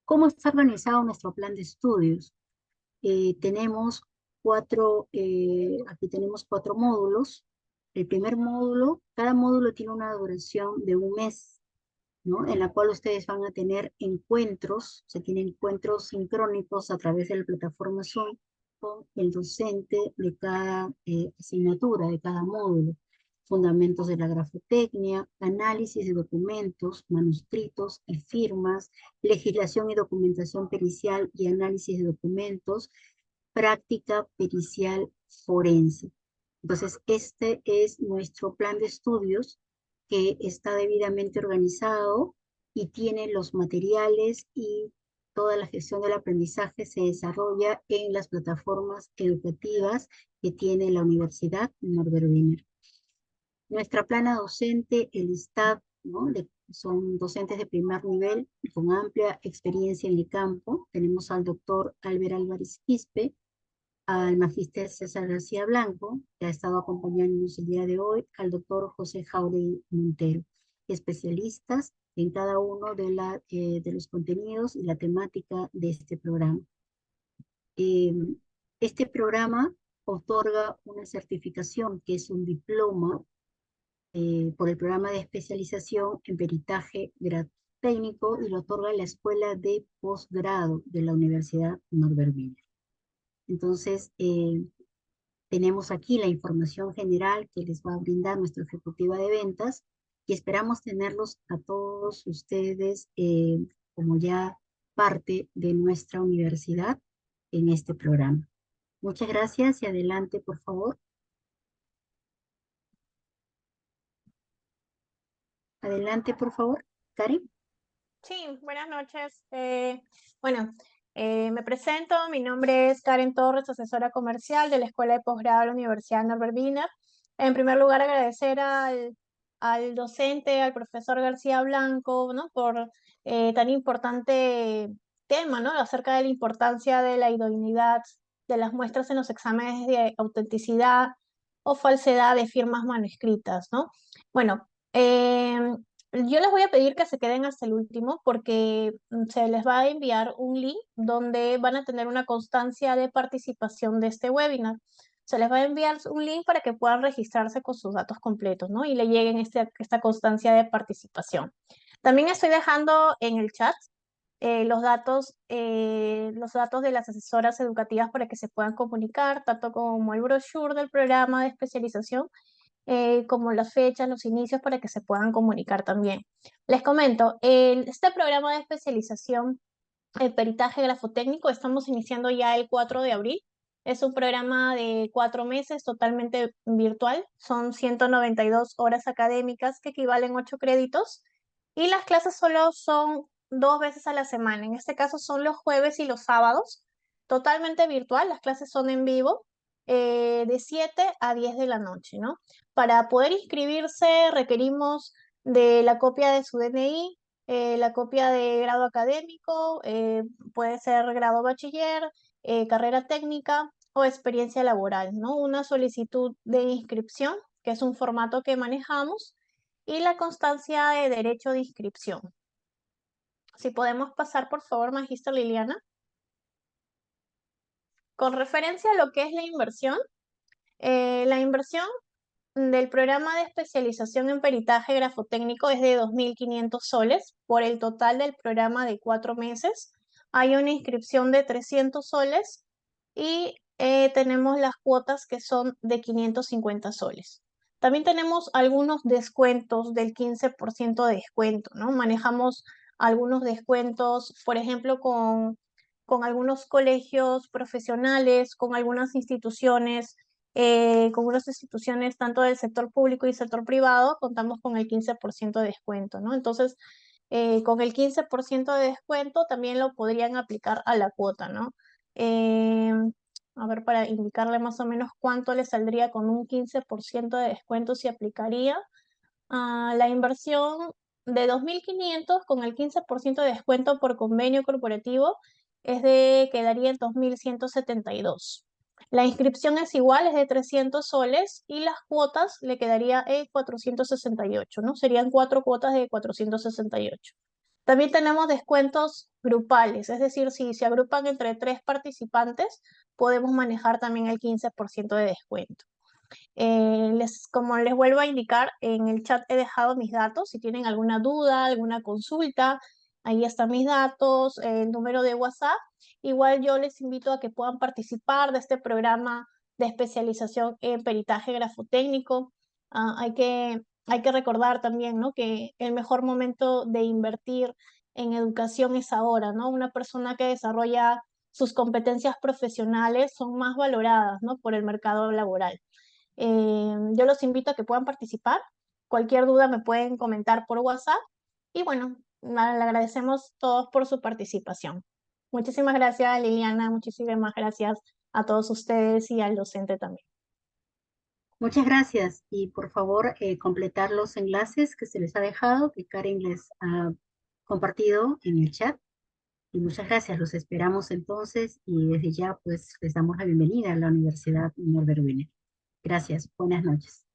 ¿Cómo está organizado nuestro plan de estudios? Tenemos aquí tenemos 4 módulos. El primer módulo, cada módulo tiene una duración de 1 mes, ¿no?, en la cual ustedes van a tener encuentros, se tienen encuentros sincrónicos a través de la plataforma Zoom con el docente de cada asignatura, de cada módulo. Fundamentos de la grafotecnia, análisis de documentos, manuscritos y firmas, legislación y documentación pericial y análisis de documentos, práctica pericial forense. Entonces, este es nuestro plan de estudios, que está debidamente organizado y tiene los materiales, y toda la gestión del aprendizaje se desarrolla en las plataformas educativas que tiene la Universidad Norbert Wiener. Nuestra plana docente, el staff, ¿no?, son docentes de primer nivel con amplia experiencia en el campo. Tenemos al doctor Albert Álvarez Quispe, al magíster César García Blanco, que ha estado acompañándonos el día de hoy, al doctor José Jauregui Montero, especialistas en cada uno de los contenidos y la temática de este programa. Este programa otorga una certificación, que es un diploma por el programa de especialización en peritaje técnico y lo otorga la Escuela de Posgrado de la Universidad Norbert Wiener. Entonces, tenemos aquí la información general que les va a brindar nuestra ejecutiva de ventas y esperamos tenerlos a todos ustedes como ya parte de nuestra universidad en este programa. Muchas gracias y adelante, por favor. Adelante, por favor, Karen. Sí, buenas noches. Bueno, me presento, mi nombre es Karen Torres, asesora comercial de la Escuela de Posgrado de la Universidad Norbert Wiener. En primer lugar, agradecer al docente, al profesor García Blanco, ¿no? Por tan importante tema, ¿no? Acerca de la importancia de la idoneidad de las muestras en los exámenes de autenticidad o falsedad de firmas manuscritas, ¿no? Bueno, yo les voy a pedir que se queden hasta el último porque se les va a enviar un link donde van a tener una constancia de participación de este webinar. Se les va a enviar un link para que puedan registrarse con sus datos completos, ¿no? Y le lleguen esta constancia de participación. También estoy dejando en el chat los datos de las asesoras educativas para que se puedan comunicar, tanto como el brochure del programa de especialización, como las fechas, los inicios, para que se puedan comunicar también. Les comento, este programa de especialización, el peritaje grafotécnico, estamos iniciando ya el 4 de abril. Es un programa de 4 meses totalmente virtual. Son 192 horas académicas que equivalen a 8 créditos. Y las clases solo son 2 veces a la semana. En este caso son los jueves y los sábados. Totalmente virtual. Las clases son en vivo, de 7 a 10 de la noche, ¿no? Para poder inscribirse requerimos de la copia de su DNI, la copia de grado académico, puede ser grado bachiller, carrera técnica o experiencia laboral, ¿no? Una solicitud de inscripción, que es un formato que manejamos, y la constancia de derecho de inscripción. Si podemos pasar, por favor, Magistra Liliana. Con referencia a lo que es la inversión del programa de especialización en peritaje grafotécnico es de 2.500 soles por el total del programa de 4 meses. Hay una inscripción de 300 soles y tenemos las cuotas que son de 550 soles. También tenemos algunos descuentos del 15% de descuento, ¿no? Manejamos algunos descuentos, por ejemplo, con algunos colegios profesionales, con algunas instituciones, con unas instituciones tanto del sector público y sector privado, contamos con el 15% de descuento, ¿no? Entonces, con el 15% de descuento también lo podrían aplicar a la cuota, ¿no? A ver, para indicarle más o menos cuánto le saldría con un 15% de descuento si aplicaría. La inversión de 2.500 con el 15% de descuento por convenio corporativo quedaría en 2.172. La inscripción es igual, es de 300 soles y las cuotas le quedaría en 468, ¿no? Serían 4 cuotas de 468. También tenemos descuentos grupales, es decir, si se agrupan entre 3 participantes, podemos manejar también el 15% de descuento. Como les vuelvo a indicar, en el chat he dejado mis datos. Si tienen alguna duda, alguna consulta, ahí están mis datos, el número de WhatsApp. Igual yo les invito a que puedan participar de este programa de especialización en peritaje grafotécnico. Hay que recordar también, ¿no?, que el mejor momento de invertir en educación es ahora, ¿no? Una persona que desarrolla sus competencias profesionales son más valoradas, ¿no?, por el mercado laboral. Yo los invito a que puedan participar. Cualquier duda me pueden comentar por WhatsApp. Y bueno, le agradecemos todos por su participación. Muchísimas gracias, Liliana. Muchísimas gracias a todos ustedes y al docente también. Muchas gracias y por favor completar los enlaces que se les ha dejado, que Karen les ha compartido en el chat. Y muchas gracias, los esperamos entonces y desde ya pues les damos la bienvenida a la Universidad Norbert Wiener. Gracias, buenas noches.